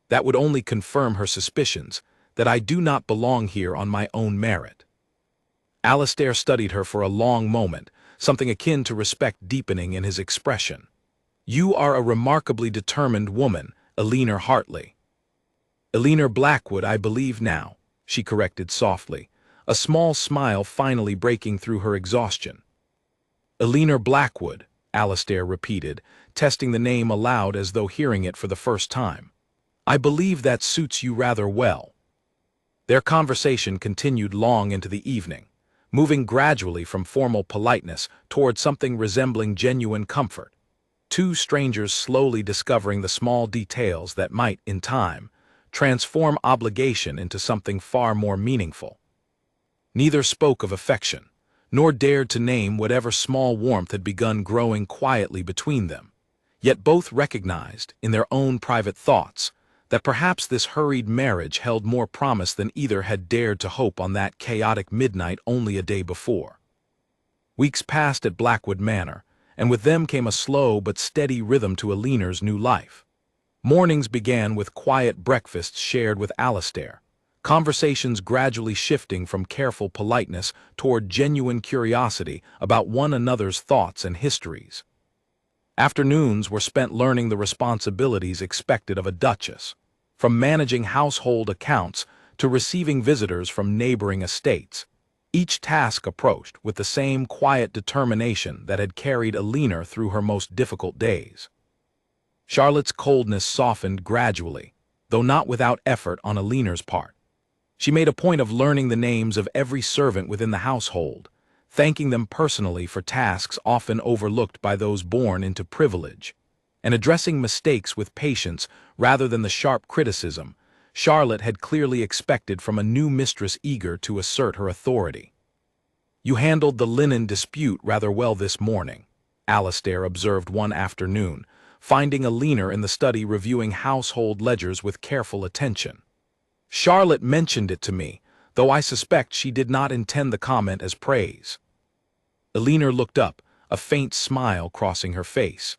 That would only confirm her suspicions, that I do not belong here on my own merit." Alastair studied her for a long moment, something akin to respect deepening in his expression. "You are a remarkably determined woman, Elinor Hartley." Eleanor Blackwood, I believe now, she corrected softly, a small smile finally breaking through her exhaustion. Eleanor Blackwood, Alastair repeated, testing the name aloud as though hearing it for the first time. I believe that suits you rather well. Their conversation continued long into the evening, moving gradually from formal politeness toward something resembling genuine comfort. Two strangers slowly discovering the small details that might, in time, transform obligation into something far more meaningful. Neither spoke of affection, nor dared to name whatever small warmth had begun growing quietly between them, yet both recognized, in their own private thoughts, that perhaps this hurried marriage held more promise than either had dared to hope on that chaotic midnight only a day before. Weeks passed at Blackwood Manor, and with them came a slow but steady rhythm to Eleanor's new life. Mornings began with quiet breakfasts shared with Alastair, conversations gradually shifting from careful politeness toward genuine curiosity about one another's thoughts and histories. Afternoons were spent learning the responsibilities expected of a duchess, from managing household accounts to receiving visitors from neighboring estates, each task approached with the same quiet determination that had carried Eleanor through her most difficult days. Charlotte's coldness softened gradually, though not without effort on Eleanor's part. She made a point of learning the names of every servant within the household, thanking them personally for tasks often overlooked by those born into privilege, and addressing mistakes with patience rather than the sharp criticism Charlotte had clearly expected from a new mistress eager to assert her authority. You handled the linen dispute rather well this morning, Alastair observed one afternoon, finding Eleanor in the study reviewing household ledgers with careful attention. Charlotte mentioned it to me, though I suspect she did not intend the comment as praise. Eleanor looked up, a faint smile crossing her face.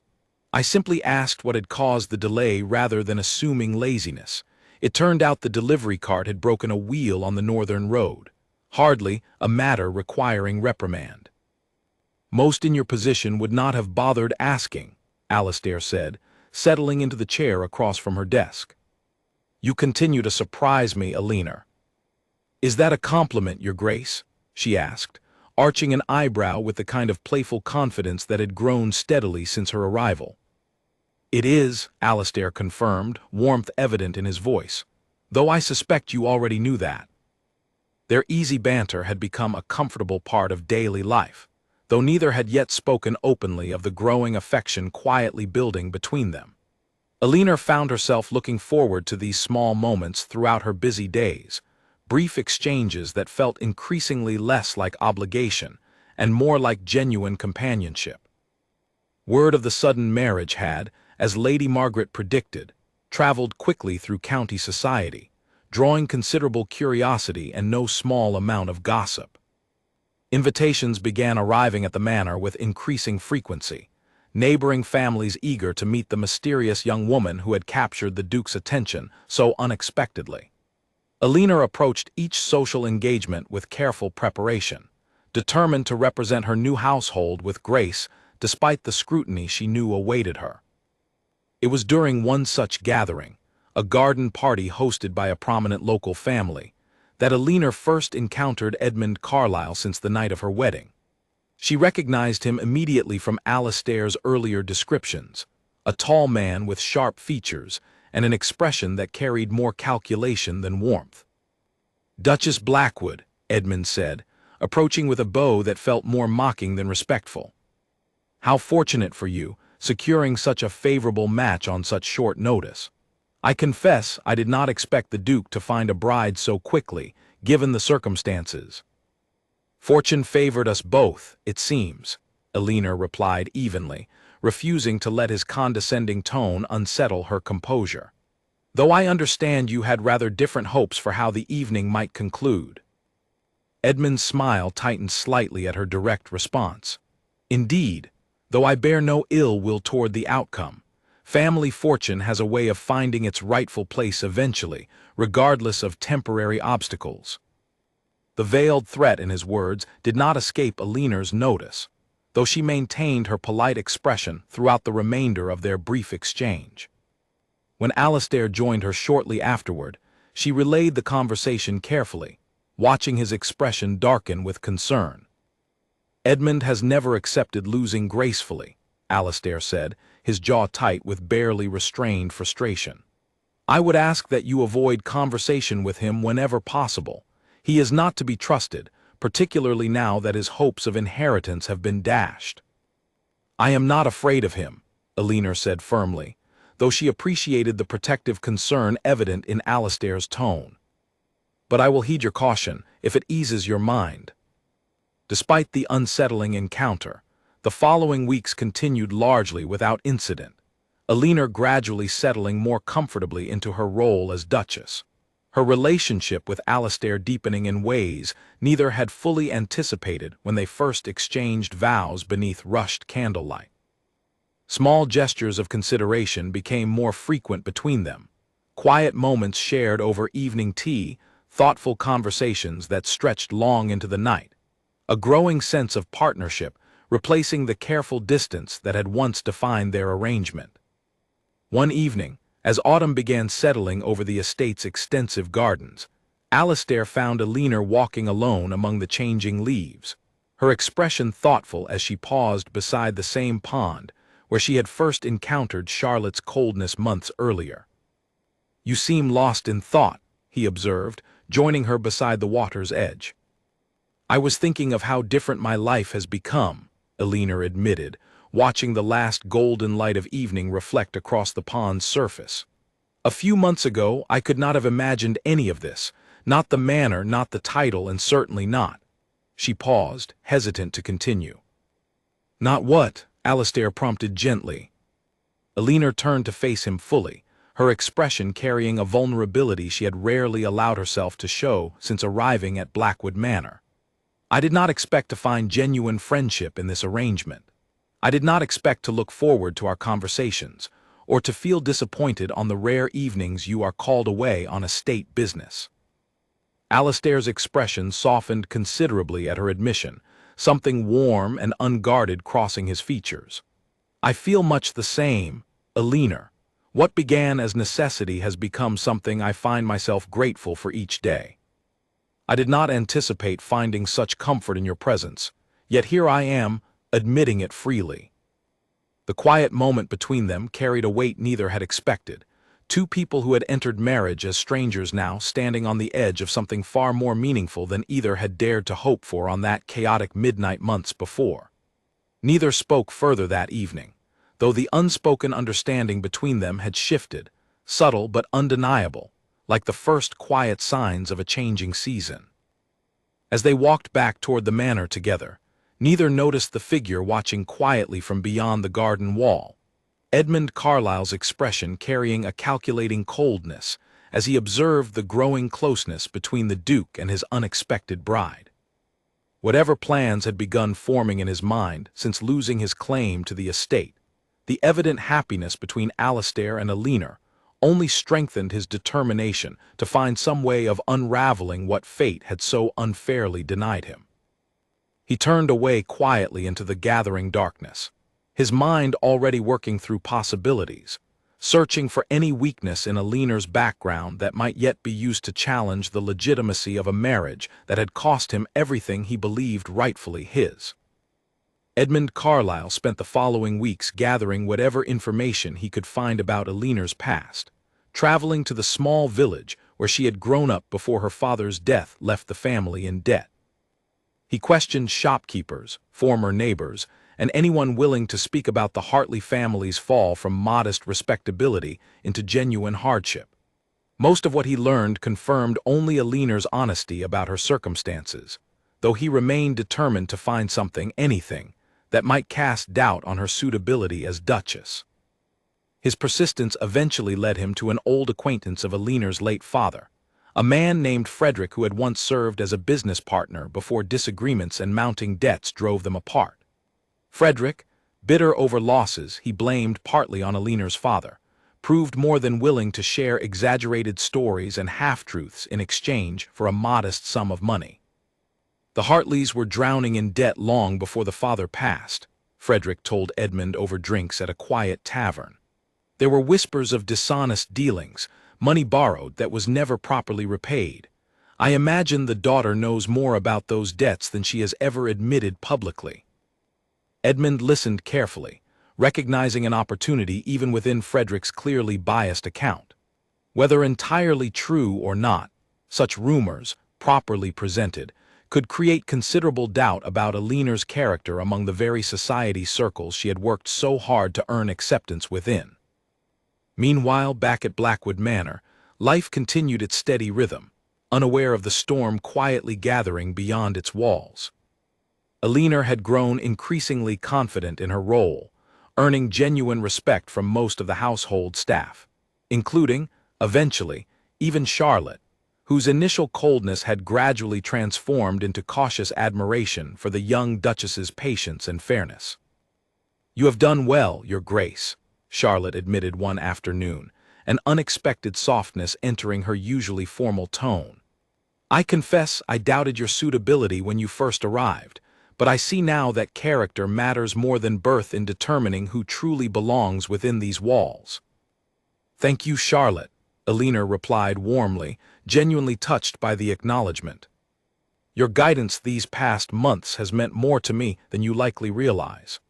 I simply asked what had caused the delay rather than assuming laziness. It turned out the delivery cart had broken a wheel on the northern road, hardly a matter requiring reprimand. Most in your position would not have bothered asking, Alastair said, settling into the chair across from her desk. You continue to surprise me, Eleanor. Is that a compliment, Your Grace? She asked, arching an eyebrow with the kind of playful confidence that had grown steadily since her arrival. It is, Alastair confirmed, warmth evident in his voice, though I suspect you already knew that. Their easy banter had become a comfortable part of daily life, though neither had yet spoken openly of the growing affection quietly building between them. Eleanor found herself looking forward to these small moments throughout her busy days, brief exchanges that felt increasingly less like obligation and more like genuine companionship. Word of the sudden marriage had, as Lady Margaret predicted, traveled quickly through county society, drawing considerable curiosity and no small amount of gossip. Invitations began arriving at the manor with increasing frequency, neighboring families eager to meet the mysterious young woman who had captured the Duke's attention so unexpectedly. Eleanor approached each social engagement with careful preparation, determined to represent her new household with grace despite the scrutiny she knew awaited her. It was during one such gathering, a garden party hosted by a prominent local family, that Eleanor first encountered Edmund Carlyle since the night of her wedding. She recognized him immediately from Alastair's earlier descriptions, a tall man with sharp features and an expression that carried more calculation than warmth. Duchess Blackwood, Edmund said, approaching with a bow that felt more mocking than respectful. How fortunate for you, securing such a favorable match on such short notice. I confess I did not expect the Duke to find a bride so quickly, given the circumstances. Fortune favored us both, it seems, Eleanor replied evenly, refusing to let his condescending tone unsettle her composure. Though I understand you had rather different hopes for how the evening might conclude. Edmund's smile tightened slightly at her direct response. Indeed, though I bear no ill will toward the outcome, family fortune has a way of finding its rightful place eventually, regardless of temporary obstacles. The veiled threat in his words did not escape Eleanor's notice, though she maintained her polite expression throughout the remainder of their brief exchange. When Alastair joined her shortly afterward, She relayed the conversation carefully, watching his expression darken with concern. "Edmund has never accepted losing gracefully," Alastair said, his jaw tight with barely restrained frustration. "I would ask that you avoid conversation with him whenever possible. He is not to be trusted, particularly now that his hopes of inheritance have been dashed." "I am not afraid of him," Elinor said firmly, though she appreciated the protective concern evident in Alastair's tone. "But I will heed your caution if it eases your mind." Despite the unsettling encounter, the following weeks continued largely without incident, Elinor gradually settling more comfortably into her role as Duchess, her relationship with Alastair deepening in ways neither had fully anticipated when they first exchanged vows beneath rushed candlelight. Small gestures of consideration became more frequent between them, quiet moments shared over evening tea, thoughtful conversations that stretched long into the night, a growing sense of partnership replacing the careful distance that had once defined their arrangement. One evening, as autumn began settling over the estate's extensive gardens, Alastair found Elinor walking alone among the changing leaves, her expression thoughtful as she paused beside the same pond where she had first encountered Charlotte's coldness months earlier. "You seem lost in thought," he observed, joining her beside the water's edge. "I was thinking of how different my life has become," Elinor admitted, watching the last golden light of evening reflect across the pond's surface. "A few months ago, I could not have imagined any of this, not the manner, not the title, and certainly not." She paused, hesitant to continue. "Not what?" Alastair prompted gently. Elinor turned to face him fully, her expression carrying a vulnerability she had rarely allowed herself to show since arriving at Blackwood Manor. "I did not expect to find genuine friendship in this arrangement. I did not expect to look forward to our conversations, or to feel disappointed on the rare evenings you are called away on estate business." Alastair's expression softened considerably at her admission, something warm and unguarded crossing his features. "I feel much the same, Elinor. What began as necessity has become something I find myself grateful for each day. I did not anticipate finding such comfort in your presence, yet here I am, admitting it freely." The quiet moment between them carried a weight neither had expected, two people who had entered marriage as strangers now standing on the edge of something far more meaningful than either had dared to hope for on that chaotic midnight months before. Neither spoke further that evening, though the unspoken understanding between them had shifted, subtle but undeniable, like the first quiet signs of a changing season. As they walked back toward the manor together, neither noticed the figure watching quietly from beyond the garden wall, Edmund Carlisle's expression carrying a calculating coldness as he observed the growing closeness between the Duke and his unexpected bride. Whatever plans had begun forming in his mind since losing his claim to the estate, the evident happiness between Alastair and Elinor only strengthened his determination to find some way of unraveling what fate had so unfairly denied him. He turned away quietly into the gathering darkness, his mind already working through possibilities, searching for any weakness in Elinor's background that might yet be used to challenge the legitimacy of a marriage that had cost him everything he believed rightfully his. Edmund Carlisle spent the following weeks gathering whatever information he could find about Elinor's past, traveling to the small village where she had grown up before her father's death left the family in debt. He questioned shopkeepers, former neighbors, and anyone willing to speak about the Hartley family's fall from modest respectability into genuine hardship. Most of what he learned confirmed only Elinor's honesty about her circumstances, though he remained determined to find something, anything, that might cast doubt on her suitability as Duchess. His persistence eventually led him to an old acquaintance of Elinor's late father, a man named Frederick who had once served as a business partner before disagreements and mounting debts drove them apart. Frederick, bitter over losses he blamed partly on Elinor's father, proved more than willing to share exaggerated stories and half-truths in exchange for a modest sum of money. The Hartleys were drowning in debt long before the father passed, Frederick told Edmund over drinks at a quiet tavern. There were whispers of dishonest dealings, money borrowed that was never properly repaid. I imagine the daughter knows more about those debts than she has ever admitted publicly. Edmund listened carefully, recognizing an opportunity even within Frederick's clearly biased account. Whether entirely true or not, such rumors, properly presented, could create considerable doubt about Aliner's character among the very society circles she had worked so hard to earn acceptance within. Meanwhile, back at Blackwood Manor, life continued its steady rhythm, unaware of the storm quietly gathering beyond its walls. Aliner had grown increasingly confident in her role, earning genuine respect from most of the household staff, including, eventually, even Charlotte, whose initial coldness had gradually transformed into cautious admiration for the young Duchess's patience and fairness. "You have done well, Your Grace," Charlotte admitted one afternoon, an unexpected softness entering her usually formal tone. "I confess I doubted your suitability when you first arrived, but I see now that character matters more than birth in determining who truly belongs within these walls." "Thank you, Charlotte," Aliner replied warmly, genuinely touched by the acknowledgement. "Your guidance these past months has meant more to me than you likely realize."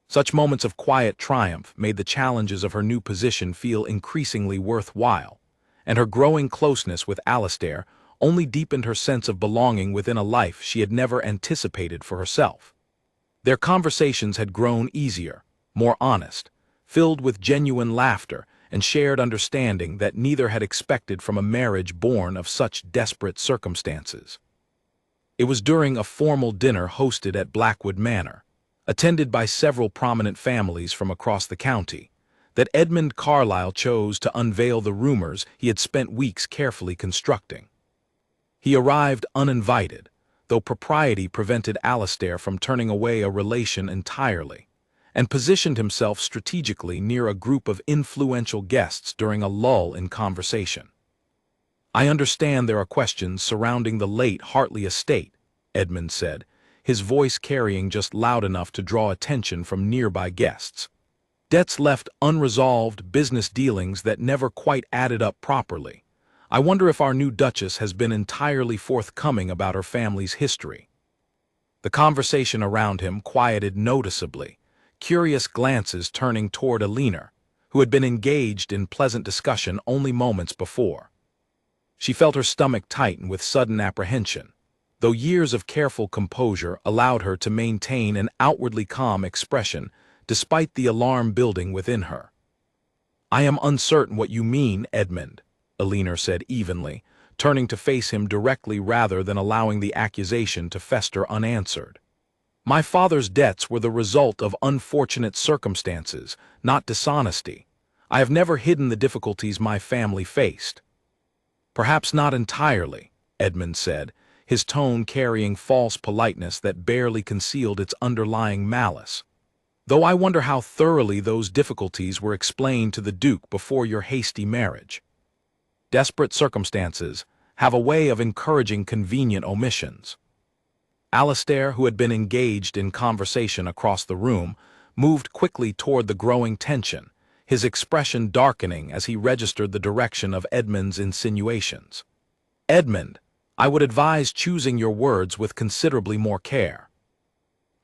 Such moments of quiet triumph made the challenges of her new position feel increasingly worthwhile, and her growing closeness with Alistair only deepened her sense of belonging within a life she had never anticipated for herself. Their conversations had grown easier, more honest, filled with genuine laughter and shared understanding that neither had expected from a marriage born of such desperate circumstances. It was during a formal dinner hosted at Blackwood Manor, attended by several prominent families from across the county, that Edmund Carlisle chose to unveil the rumors he had spent weeks carefully constructing. He arrived uninvited, though propriety prevented Alistair from turning away a relation entirely, and positioned himself strategically near a group of influential guests during a lull in conversation. "I understand there are questions surrounding the late Hartley estate," Edmund said, his voice carrying just loud enough to draw attention from nearby guests. "Debts left unresolved, business dealings that never quite added up properly. I wonder if our new Duchess has been entirely forthcoming about her family's history." The conversation around him quieted noticeably, curious glances turning toward Aliner, who had been engaged in pleasant discussion only moments before. She felt her stomach tighten with sudden apprehension, though years of careful composure allowed her to maintain an outwardly calm expression despite the alarm building within her. "I am uncertain what you mean, Edmund," Aliner said evenly, turning to face him directly rather than allowing the accusation to fester unanswered. "My father's debts were the result of unfortunate circumstances, not dishonesty. I have never hidden the difficulties my family faced." "Perhaps not entirely," Edmund said, his tone carrying false politeness that barely concealed its underlying malice. "Though I wonder how thoroughly those difficulties were explained to the Duke before your hasty marriage. Desperate circumstances have a way of encouraging convenient omissions." Alistair, who had been engaged in conversation across the room, moved quickly toward the growing tension, his expression darkening as he registered the direction of Edmund's insinuations. "Edmund, I would advise choosing your words with considerably more care."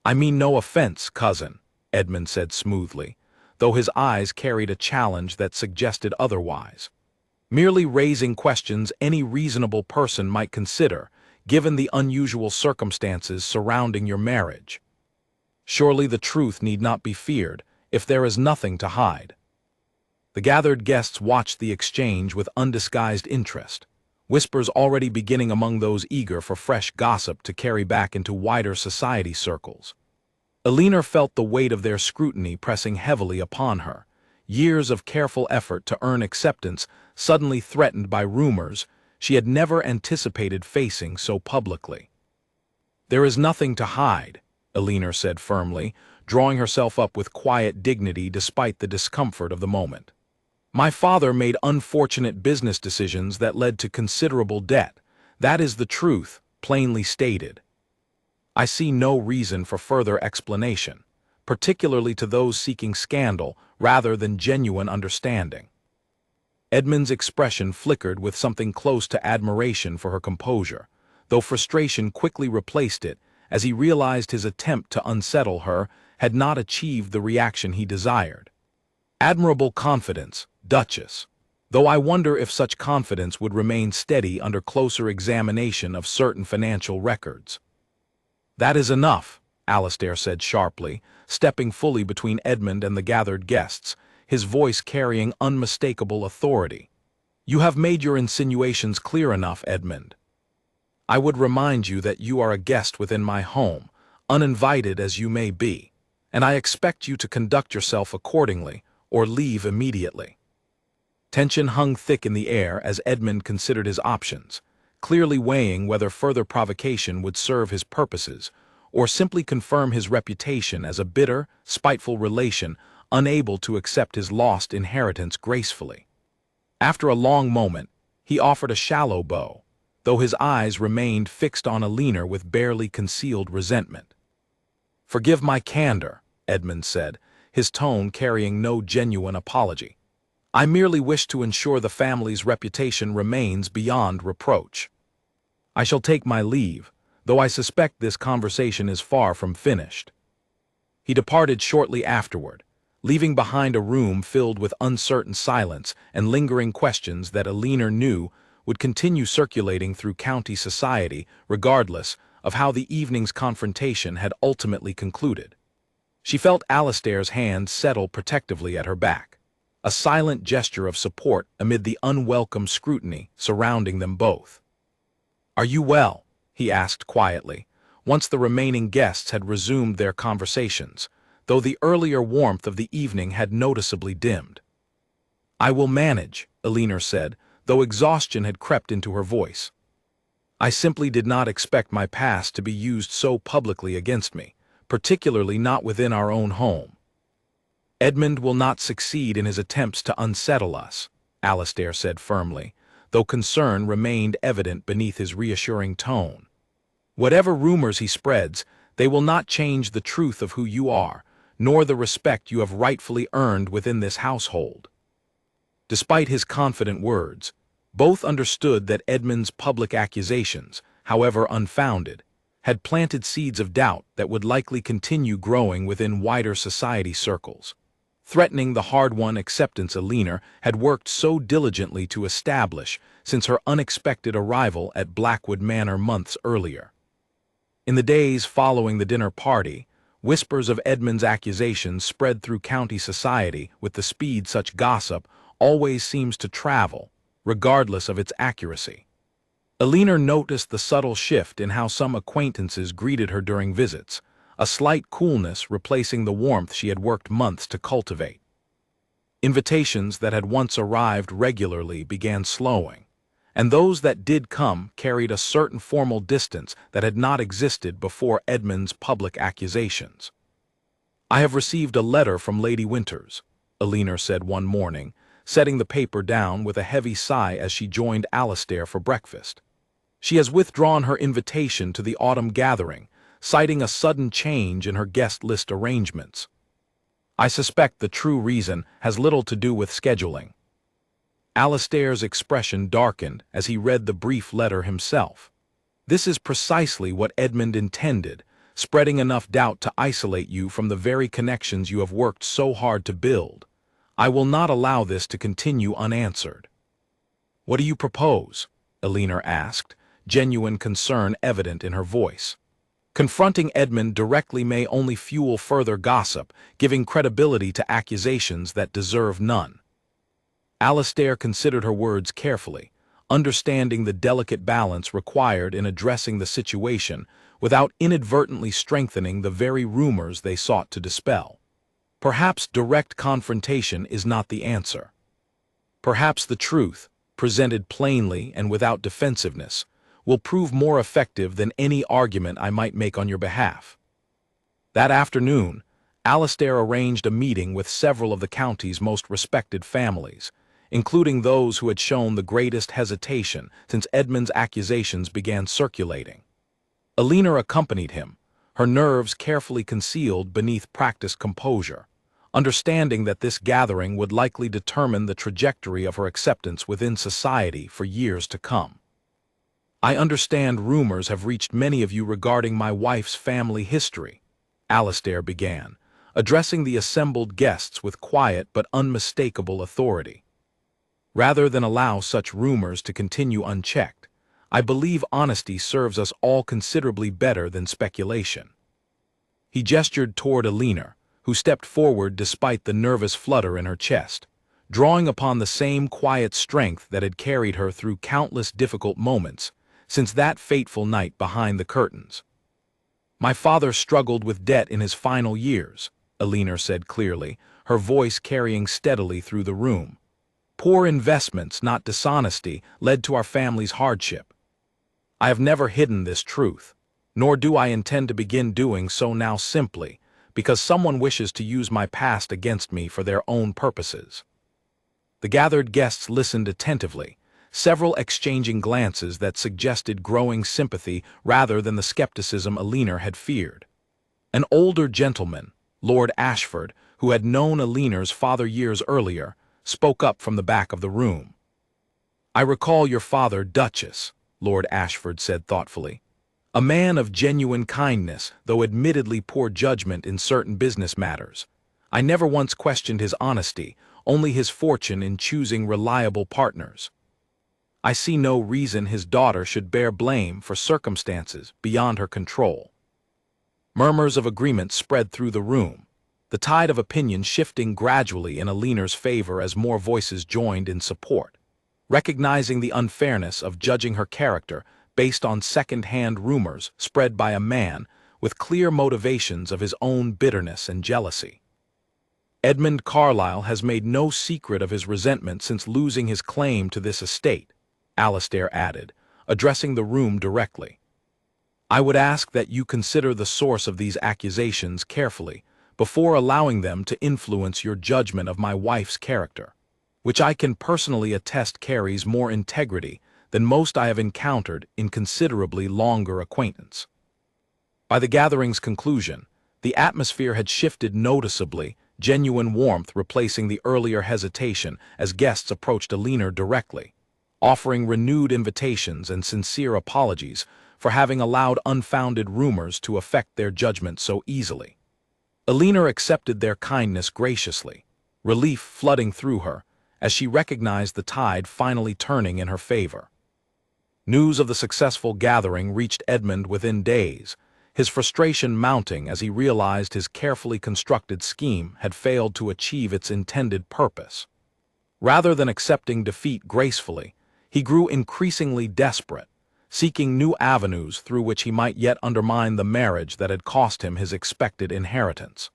"I mean no offense, cousin," Edmund said smoothly, though his eyes carried a challenge that suggested otherwise. "Merely raising questions any reasonable person might consider, given the unusual circumstances surrounding your marriage. Surely the truth need not be feared, if there is nothing to hide." The gathered guests watched the exchange with undisguised interest, whispers already beginning among those eager for fresh gossip to carry back into wider society circles. Aliner felt the weight of their scrutiny pressing heavily upon her, years of careful effort to earn acceptance suddenly threatened by rumors she had never anticipated facing so publicly. "There is nothing to hide," Aliner said firmly, drawing herself up with quiet dignity despite the discomfort of the moment. "My father made unfortunate business decisions that led to considerable debt. That is the truth, plainly stated. I see no reason for further explanation, particularly to those seeking scandal rather than genuine understanding." Edmund's expression flickered with something close to admiration for her composure, though frustration quickly replaced it as he realized his attempt to unsettle her had not achieved the reaction he desired. Admirable confidence, Duchess, though I wonder if such confidence would remain steady under closer examination of certain financial records. That is enough, Alastair said sharply, stepping fully between Edmund and the gathered guests, his voice carrying unmistakable authority. You have made your insinuations clear enough, Edmund. I would remind you that you are a guest within my home, uninvited as you may be, and I expect you to conduct yourself accordingly, or leave immediately. Tension hung thick in the air as Edmund considered his options, clearly weighing whether further provocation would serve his purposes, or simply confirm his reputation as a bitter, spiteful relation unable to accept his lost inheritance gracefully. After a long moment, he offered a shallow bow, though his eyes remained fixed on Alinar with barely concealed resentment. Forgive my candor, Edmund said, his tone carrying no genuine apology. I merely wish to ensure the family's reputation remains beyond reproach. I shall take my leave, though I suspect this conversation is far from finished. He departed shortly afterward, leaving behind a room filled with uncertain silence and lingering questions that Alinar knew would continue circulating through county society regardless of how the evening's confrontation had ultimately concluded. She felt Alastair's hand settle protectively at her back, a silent gesture of support amid the unwelcome scrutiny surrounding them both. "Are you well?" he asked quietly, once the remaining guests had resumed their conversations, though the earlier warmth of the evening had noticeably dimmed. "I will manage," Alinar said, though exhaustion had crept into her voice. "I simply did not expect my past to be used so publicly against me, particularly not within our own home." "Edmund will not succeed in his attempts to unsettle us," Alastair said firmly, though concern remained evident beneath his reassuring tone. "Whatever rumors he spreads, they will not change the truth of who you are, nor the respect you have rightfully earned within this household." Despite his confident words, both understood that Edmund's public accusations, however unfounded, had planted seeds of doubt that would likely continue growing within wider society circles, threatening the hard-won acceptance Alinar had worked so diligently to establish since her unexpected arrival at Blackwood Manor months earlier. In the days following the dinner party, whispers of Edmund's accusations spread through county society with the speed such gossip always seems to travel, regardless of its accuracy. Alinar noticed the subtle shift in how some acquaintances greeted her during visits, a slight coolness replacing the warmth she had worked months to cultivate. Invitations that had once arrived regularly began slowing, and those that did come carried a certain formal distance that had not existed before Edmund's public accusations. "I have received a letter from Lady Winters," Alinar said one morning, setting the paper down with a heavy sigh as she joined Alastair for breakfast. "She has withdrawn her invitation to the autumn gathering, citing a sudden change in her guest list arrangements. I suspect the true reason has little to do with scheduling." Alastair's expression darkened as he read the brief letter himself. "This is precisely what Edmund intended, spreading enough doubt to isolate you from the very connections you have worked so hard to build. I will not allow this to continue unanswered." "What do you propose?" Alinar asked, genuine concern evident in her voice. Confronting Edmund directly may only fuel further gossip, giving credibility to accusations that deserve none. Alastair considered her words carefully, understanding the delicate balance required in addressing the situation without inadvertently strengthening the very rumors they sought to dispel. Perhaps direct confrontation is not the answer. Perhaps the truth, presented plainly and without defensiveness, will prove more effective than any argument I might make on your behalf. That afternoon, Alastair arranged a meeting with several of the county's most respected families, including those who had shown the greatest hesitation since Edmund's accusations began circulating. Alinar accompanied him, her nerves carefully concealed beneath practiced composure, understanding that this gathering would likely determine the trajectory of her acceptance within society for years to come. I understand rumors have reached many of you regarding my wife's family history, Alastair began, addressing the assembled guests with quiet but unmistakable authority. Rather than allow such rumors to continue unchecked, I believe honesty serves us all considerably better than speculation. He gestured toward Alina, who stepped forward despite the nervous flutter in her chest, drawing upon the same quiet strength that had carried her through countless difficult moments since that fateful night behind the curtains. My father struggled with debt in his final years, Alina said clearly, her voice carrying steadily through the room. Poor investments, not dishonesty, led to our family's hardship. I have never hidden this truth, nor do I intend to begin doing so now simply because someone wishes to use my past against me for their own purposes. The gathered guests listened attentively, several exchanging glances that suggested growing sympathy rather than the skepticism Alina had feared. An older gentleman, Lord Ashford, who had known Alina's father years earlier, spoke up from the back of the room. "I recall your father, Duchess," Lord Ashford said thoughtfully. "A man of genuine kindness, though admittedly poor judgment in certain business matters. I never once questioned his honesty, only his fortune in choosing reliable partners. I see no reason his daughter should bear blame for circumstances beyond her control." Murmurs of agreement spread through the room, the tide of opinion shifting gradually in Alina's favor as more voices joined in support, recognizing the unfairness of judging her character based on second-hand rumors spread by a man with clear motivations of his own bitterness and jealousy. "Edmund Carlisle has made no secret of his resentment since losing his claim to this estate," Alastair added, addressing the room directly. "I would ask that you consider the source of these accusations carefully before allowing them to influence your judgment of my wife's character, which I can personally attest carries more integrity than most I have encountered in considerably longer acquaintance." By the gathering's conclusion, the atmosphere had shifted noticeably, genuine warmth replacing the earlier hesitation as guests approached Alina directly, offering renewed invitations and sincere apologies for having allowed unfounded rumors to affect their judgment so easily. Alina accepted their kindness graciously, relief flooding through her as she recognized the tide finally turning in her favor. News of the successful gathering reached Edmund within days, his frustration mounting as he realized his carefully constructed scheme had failed to achieve its intended purpose. Rather than accepting defeat gracefully, he grew increasingly desperate, seeking new avenues through which he might yet undermine the marriage that had cost him his expected inheritance.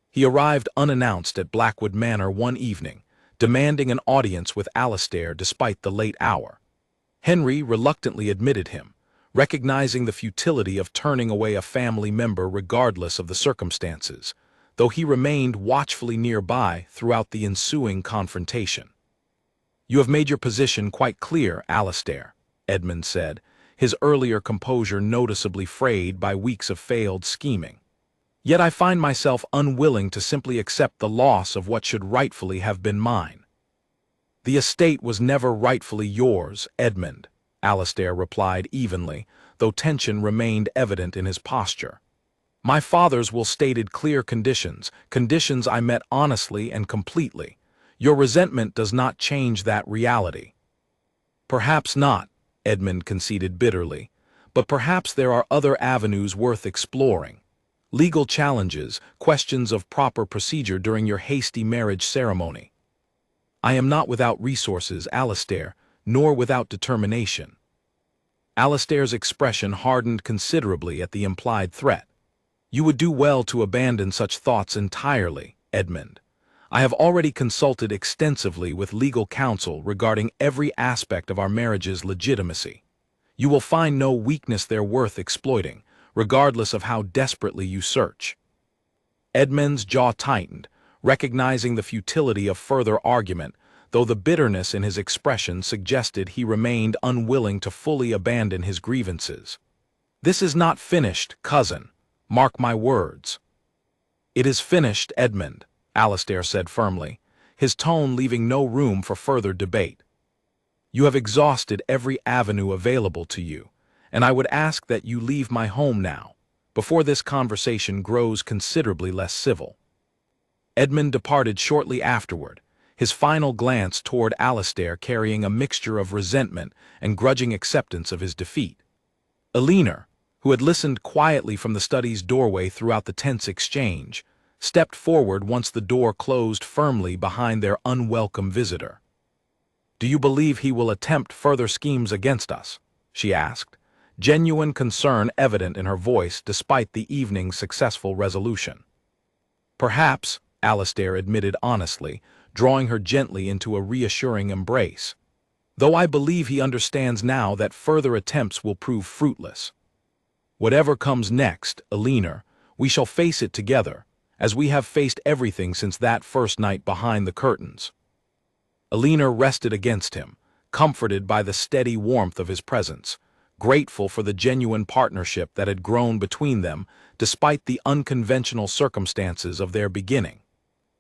He arrived unannounced at Blackwood Manor one evening, demanding an audience with Alastair despite the late hour. Henry reluctantly admitted him, recognizing the futility of turning away a family member regardless of the circumstances, though he remained watchfully nearby throughout the ensuing confrontation. "You have made your position quite clear, Alastair," Edmund said, his earlier composure noticeably frayed by weeks of failed scheming. "Yet I find myself unwilling to simply accept the loss of what should rightfully have been mine." "The estate was never rightfully yours, Edmund," Alastair replied evenly, though tension remained evident in his posture. "My father's will stated clear conditions I met honestly and completely. Your resentment does not change that reality." "Perhaps not," Edmund conceded bitterly, "but perhaps there are other avenues worth exploring. Legal challenges, questions of proper procedure during your hasty marriage ceremony." "I am not without resources, Alastair, nor without determination." Alastair's expression hardened considerably at the implied threat. "You would do well to abandon such thoughts entirely, Edmund. I have already consulted extensively with legal counsel regarding every aspect of our marriage's legitimacy. You will find no weakness there worth exploiting, regardless of how desperately you search." Edmund's jaw tightened, recognizing the futility of further argument, though the bitterness in his expression suggested he remained unwilling to fully abandon his grievances. "This is not finished, cousin. Mark my words." "It is finished, Edmund," Alistair said firmly, his tone leaving no room for further debate. You have exhausted every avenue available to you, and I would ask that you leave my home now, before this conversation grows considerably less civil. Edmund departed shortly afterward, his final glance toward Alistair carrying a mixture of resentment and grudging acceptance of his defeat. Elinor, who had listened quietly from the study's doorway throughout the tense exchange, stepped forward once the door closed firmly behind their unwelcome visitor. "Do you believe he will attempt further schemes against us?" she asked, genuine concern evident in her voice despite the evening's successful resolution. "Perhaps," Alistair admitted honestly, drawing her gently into a reassuring embrace, "though I believe he understands now that further attempts will prove fruitless. Whatever comes next, Elinor, we shall face it together, as we have faced everything since that first night behind the curtains." Elinor rested against him, comforted by the steady warmth of his presence, grateful for the genuine partnership that had grown between them despite the unconventional circumstances of their beginning.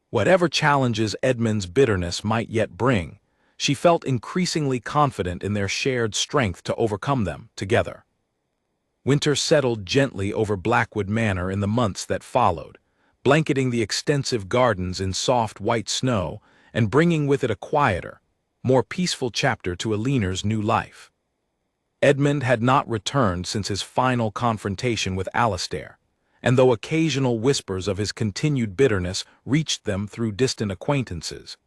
Whatever challenges Edmund's bitterness might yet bring, she felt increasingly confident in their shared strength to overcome them together. Winter settled gently over Blackwood Manor in the months that followed, blanketing the extensive gardens in soft white snow and bringing with it a quieter, more peaceful chapter to Elinor's new life. Edmund had not returned since his final confrontation with Alistair, and though occasional whispers of his continued bitterness reached them through distant acquaintances,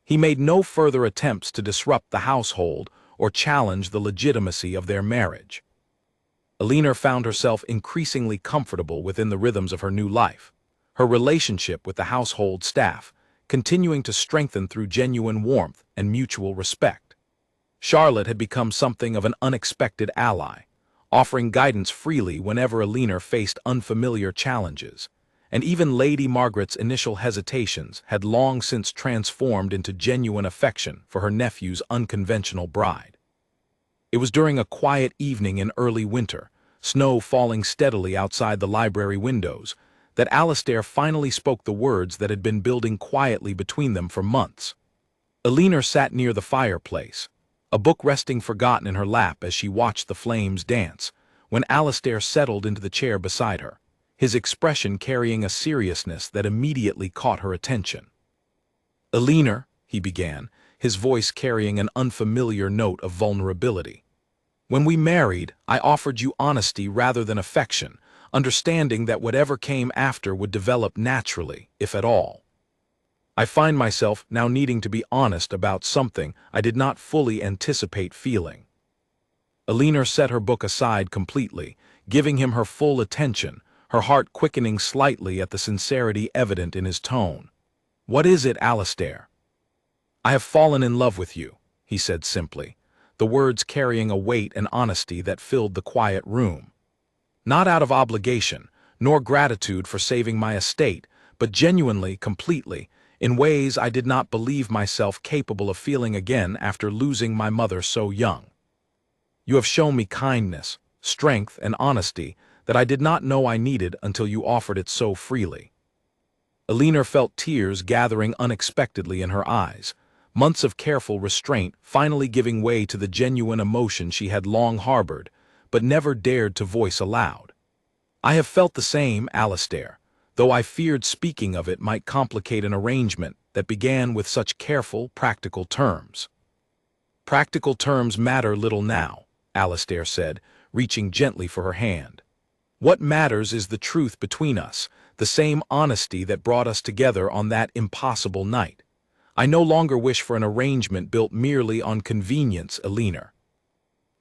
he made no further attempts to disrupt the household or challenge the legitimacy of their marriage. Elinor found herself increasingly comfortable within the rhythms of her new life, her relationship with the household staff continuing to strengthen through genuine warmth and mutual respect. Charlotte had become something of an unexpected ally, offering guidance freely whenever Elinor faced unfamiliar challenges, and even Lady Margaret's initial hesitations had long since transformed into genuine affection for her nephew's unconventional bride. It was during a quiet evening in early winter, snow falling steadily outside the library windows, that Alistair finally spoke the words that had been building quietly between them for months. Elinor sat near the fireplace, a book resting forgotten in her lap as she watched the flames dance, when Alistair settled into the chair beside her, his expression carrying a seriousness that immediately caught her attention. "Elinor," he began, his voice carrying an unfamiliar note of vulnerability, "when we married, I offered you honesty rather than affection, understanding that whatever came after would develop naturally, if at all. I find myself now needing to be honest about something I did not fully anticipate feeling." Elinor set her book aside completely, giving him her full attention, her heart quickening slightly at the sincerity evident in his tone. "What is it, Alistair?" "I have fallen in love with you," he said simply, the words carrying a weight and honesty that filled the quiet room. "Not out of obligation, nor gratitude for saving my estate, but genuinely, completely, in ways I did not believe myself capable of feeling again after losing my mother so young. You have shown me kindness, strength, and honesty that I did not know I needed until you offered it so freely." Elinor felt tears gathering unexpectedly in her eyes, months of careful restraint finally giving way to the genuine emotion she had long harbored, but never dared to voice aloud. "I have felt the same, Alistair, though I feared speaking of it might complicate an arrangement that began with such careful, practical terms." "Practical terms matter little now," Alistair said, reaching gently for her hand. "What matters is the truth between us, the same honesty that brought us together on that impossible night. I no longer wish for an arrangement built merely on convenience, Elinor.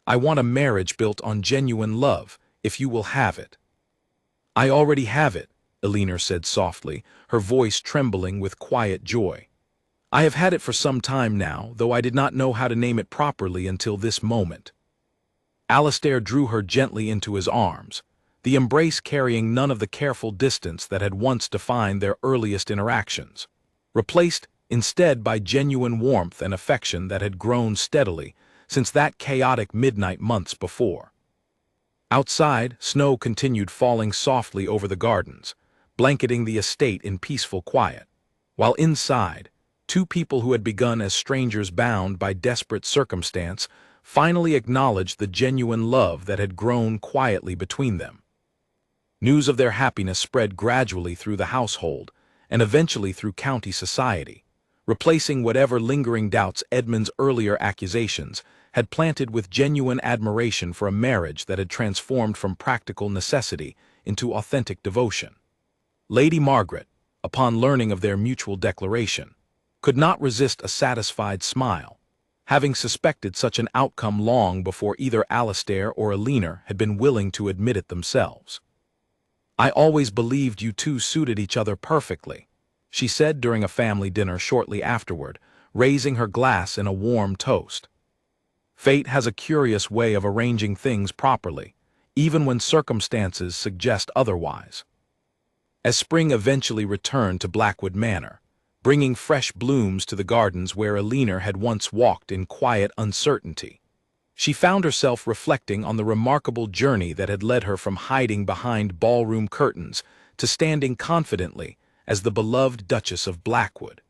I want a marriage built on genuine love, if you will have it." "I already have it," Elinor said softly, her voice trembling with quiet joy. "I have had it for some time now, though I did not know how to name it properly until this moment." Alistair drew her gently into his arms, the embrace carrying none of the careful distance that had once defined their earliest interactions, replaced instead by genuine warmth and affection that had grown steadily since that chaotic midnight months before. Outside, snow continued falling softly over the gardens, blanketing the estate in peaceful quiet, while inside, two people who had begun as strangers bound by desperate circumstance finally acknowledged the genuine love that had grown quietly between them. News of their happiness spread gradually through the household and eventually through county society, replacing whatever lingering doubts Edmund's earlier accusations had planted with genuine admiration for a marriage that had transformed from practical necessity into authentic devotion. Lady Margaret, upon learning of their mutual declaration, could not resist a satisfied smile, having suspected such an outcome long before either Alastair or Alina had been willing to admit it themselves. "I always believed you two suited each other perfectly," she said during a family dinner shortly afterward, raising her glass in a warm toast. "Fate has a curious way of arranging things properly, even when circumstances suggest otherwise." As spring eventually returned to Blackwood Manor, bringing fresh blooms to the gardens where Alina had once walked in quiet uncertainty, she found herself reflecting on the remarkable journey that had led her from hiding behind ballroom curtains to standing confidently as the beloved Duchess of Blackwood.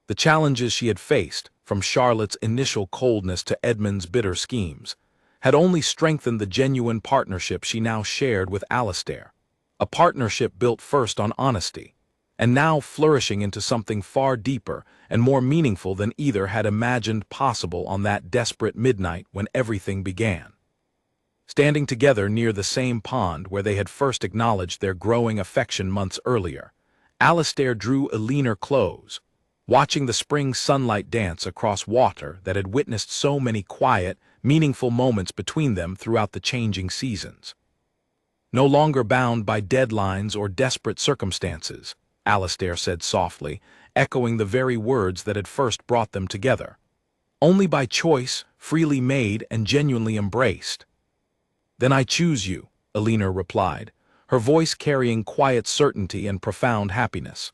The challenges she had faced, from Charlotte's initial coldness to Edmund's bitter schemes, had only strengthened the genuine partnership she now shared with Alastair, a partnership built first on honesty, and now flourishing into something far deeper and more meaningful than either had imagined possible on that desperate midnight when everything began. Standing together near the same pond where they had first acknowledged their growing affection months earlier, Alastair drew Alina close, watching the spring sunlight dance across water that had witnessed so many quiet, meaningful moments between them throughout the changing seasons. "No longer bound by deadlines or desperate circumstances," Alastair said softly, echoing the very words that had first brought them together. "Only by choice, freely made and genuinely embraced." "Then I choose you," Alina replied, her voice carrying quiet certainty and profound happiness.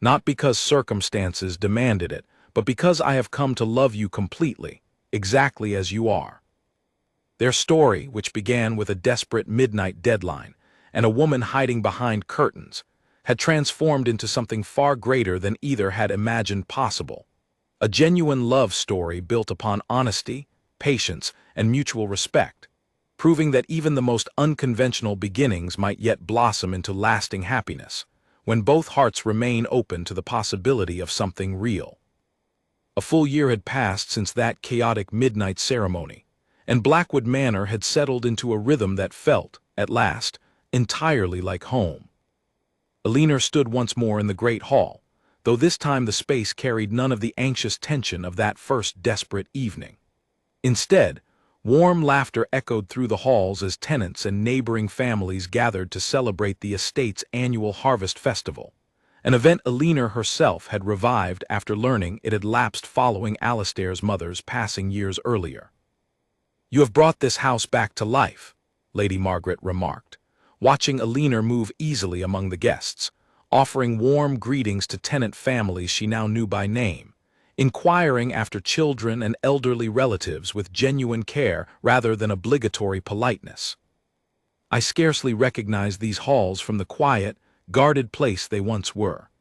"Not because circumstances demanded it, but because I have come to love you completely, exactly as you are." Their story, which began with a desperate midnight deadline and a woman hiding behind curtains, had transformed into something far greater than either had imagined possible. A genuine love story built upon honesty, patience, and mutual respect, proving that even the most unconventional beginnings might yet blossom into lasting happiness, when both hearts remain open to the possibility of something real. A full year had passed since that chaotic midnight ceremony, and Blackwood Manor had settled into a rhythm that felt, at last, entirely like home. Alina stood once more in the great hall, though this time the space carried none of the anxious tension of that first desperate evening. Instead, warm laughter echoed through the halls as tenants and neighboring families gathered to celebrate the estate's annual harvest festival, an event Alina herself had revived after learning it had lapsed following Alastair's mother's passing years earlier. "You have brought this house back to life," Lady Margaret remarked, watching Alina move easily among the guests, offering warm greetings to tenant families she now knew by name, inquiring after children and elderly relatives with genuine care rather than obligatory politeness. "I scarcely recognize these halls from the quiet, guarded place they once were.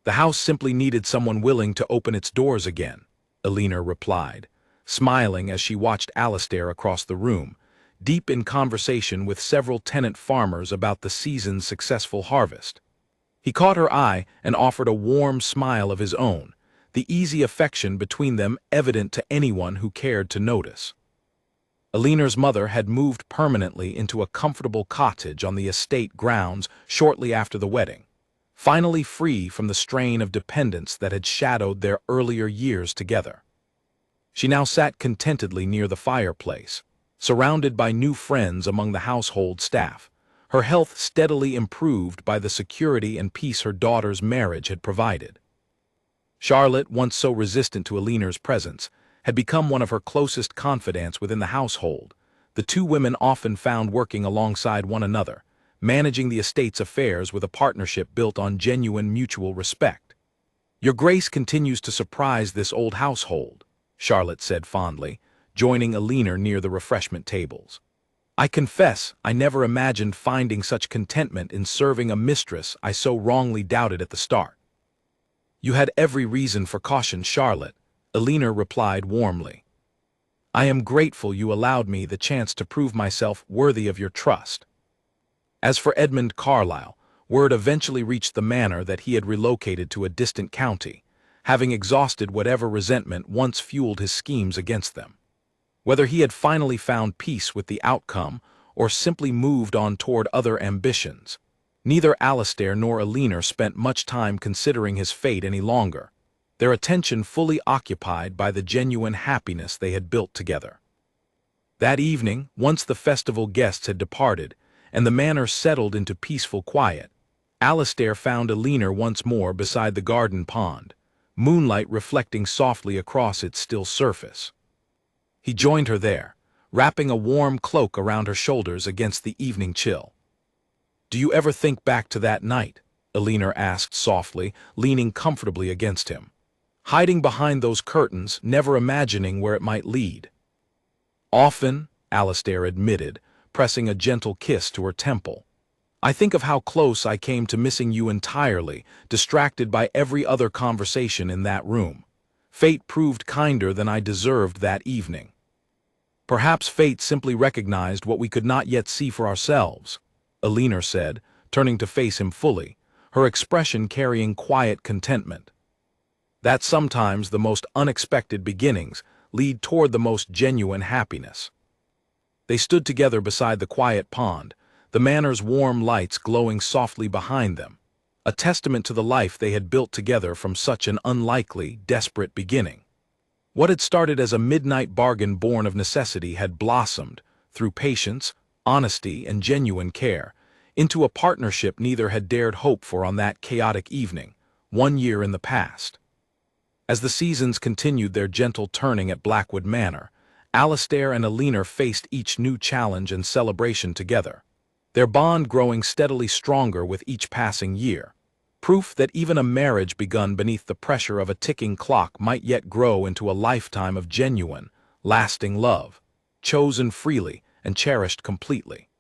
The house simply needed someone willing to open its doors again," Alina replied, smiling as she watched Alastair across the room, deep in conversation with several tenant farmers about the season's successful harvest. He caught her eye and offered a warm smile of his own, the easy affection between them evident to anyone who cared to notice. Alina's mother had moved permanently into a comfortable cottage on the estate grounds shortly after the wedding, finally free from the strain of dependence that had shadowed their earlier years together. She now sat contentedly near the fireplace, surrounded by new friends among the household staff, her health steadily improved by the security and peace her daughter's marriage had provided. Charlotte, once so resistant to Alina's presence, had become one of her closest confidants within the household, the two women often found working alongside one another, managing the estate's affairs with a partnership built on genuine mutual respect. "Your Grace continues to surprise this old household," Charlotte said fondly, joining Alina near the refreshment tables. "I confess I never imagined finding such contentment in serving a mistress I so wrongly doubted at the start." You had every reason for caution, Charlotte, Elinor replied warmly. I am grateful you allowed me the chance to prove myself worthy of your trust. As for Edmund Carlyle, word eventually reached the manor that he had relocated to a distant county, having exhausted whatever resentment once fueled his schemes against them. Whether he had finally found peace with the outcome or simply moved on toward other ambitions, neither Alastair nor Elinor spent much time considering his fate any longer, their attention fully occupied by the genuine happiness they had built together. That evening, once the festival guests had departed and the manor settled into peaceful quiet, Alastair found Elinor once more beside the garden pond, moonlight reflecting softly across its still surface. He joined her there, wrapping a warm cloak around her shoulders against the evening chill. Do you ever think back to that night? Elinor asked softly, leaning comfortably against him. Hiding behind those curtains, never imagining where it might lead. Often, Alastair admitted, pressing a gentle kiss to her temple. I think of how close I came to missing you entirely, distracted by every other conversation in that room. Fate proved kinder than I deserved that evening. Perhaps fate simply recognized what we could not yet see for ourselves, Elinor said, turning to face him fully, her expression carrying quiet contentment. That sometimes the most unexpected beginnings lead toward the most genuine happiness. They stood together beside the quiet pond, the manor's warm lights glowing softly behind them, a testament to the life they had built together from such an unlikely, desperate beginning. What had started as a midnight bargain born of necessity had blossomed, through patience, honesty, and genuine care, into a partnership neither had dared hope for on that chaotic evening, 1 year in the past. As the seasons continued their gentle turning at Blackwood Manor, Alastair and Elinor faced each new challenge and celebration together, their bond growing steadily stronger with each passing year, proof that even a marriage begun beneath the pressure of a ticking clock might yet grow into a lifetime of genuine, lasting love, chosen freely and cherished completely.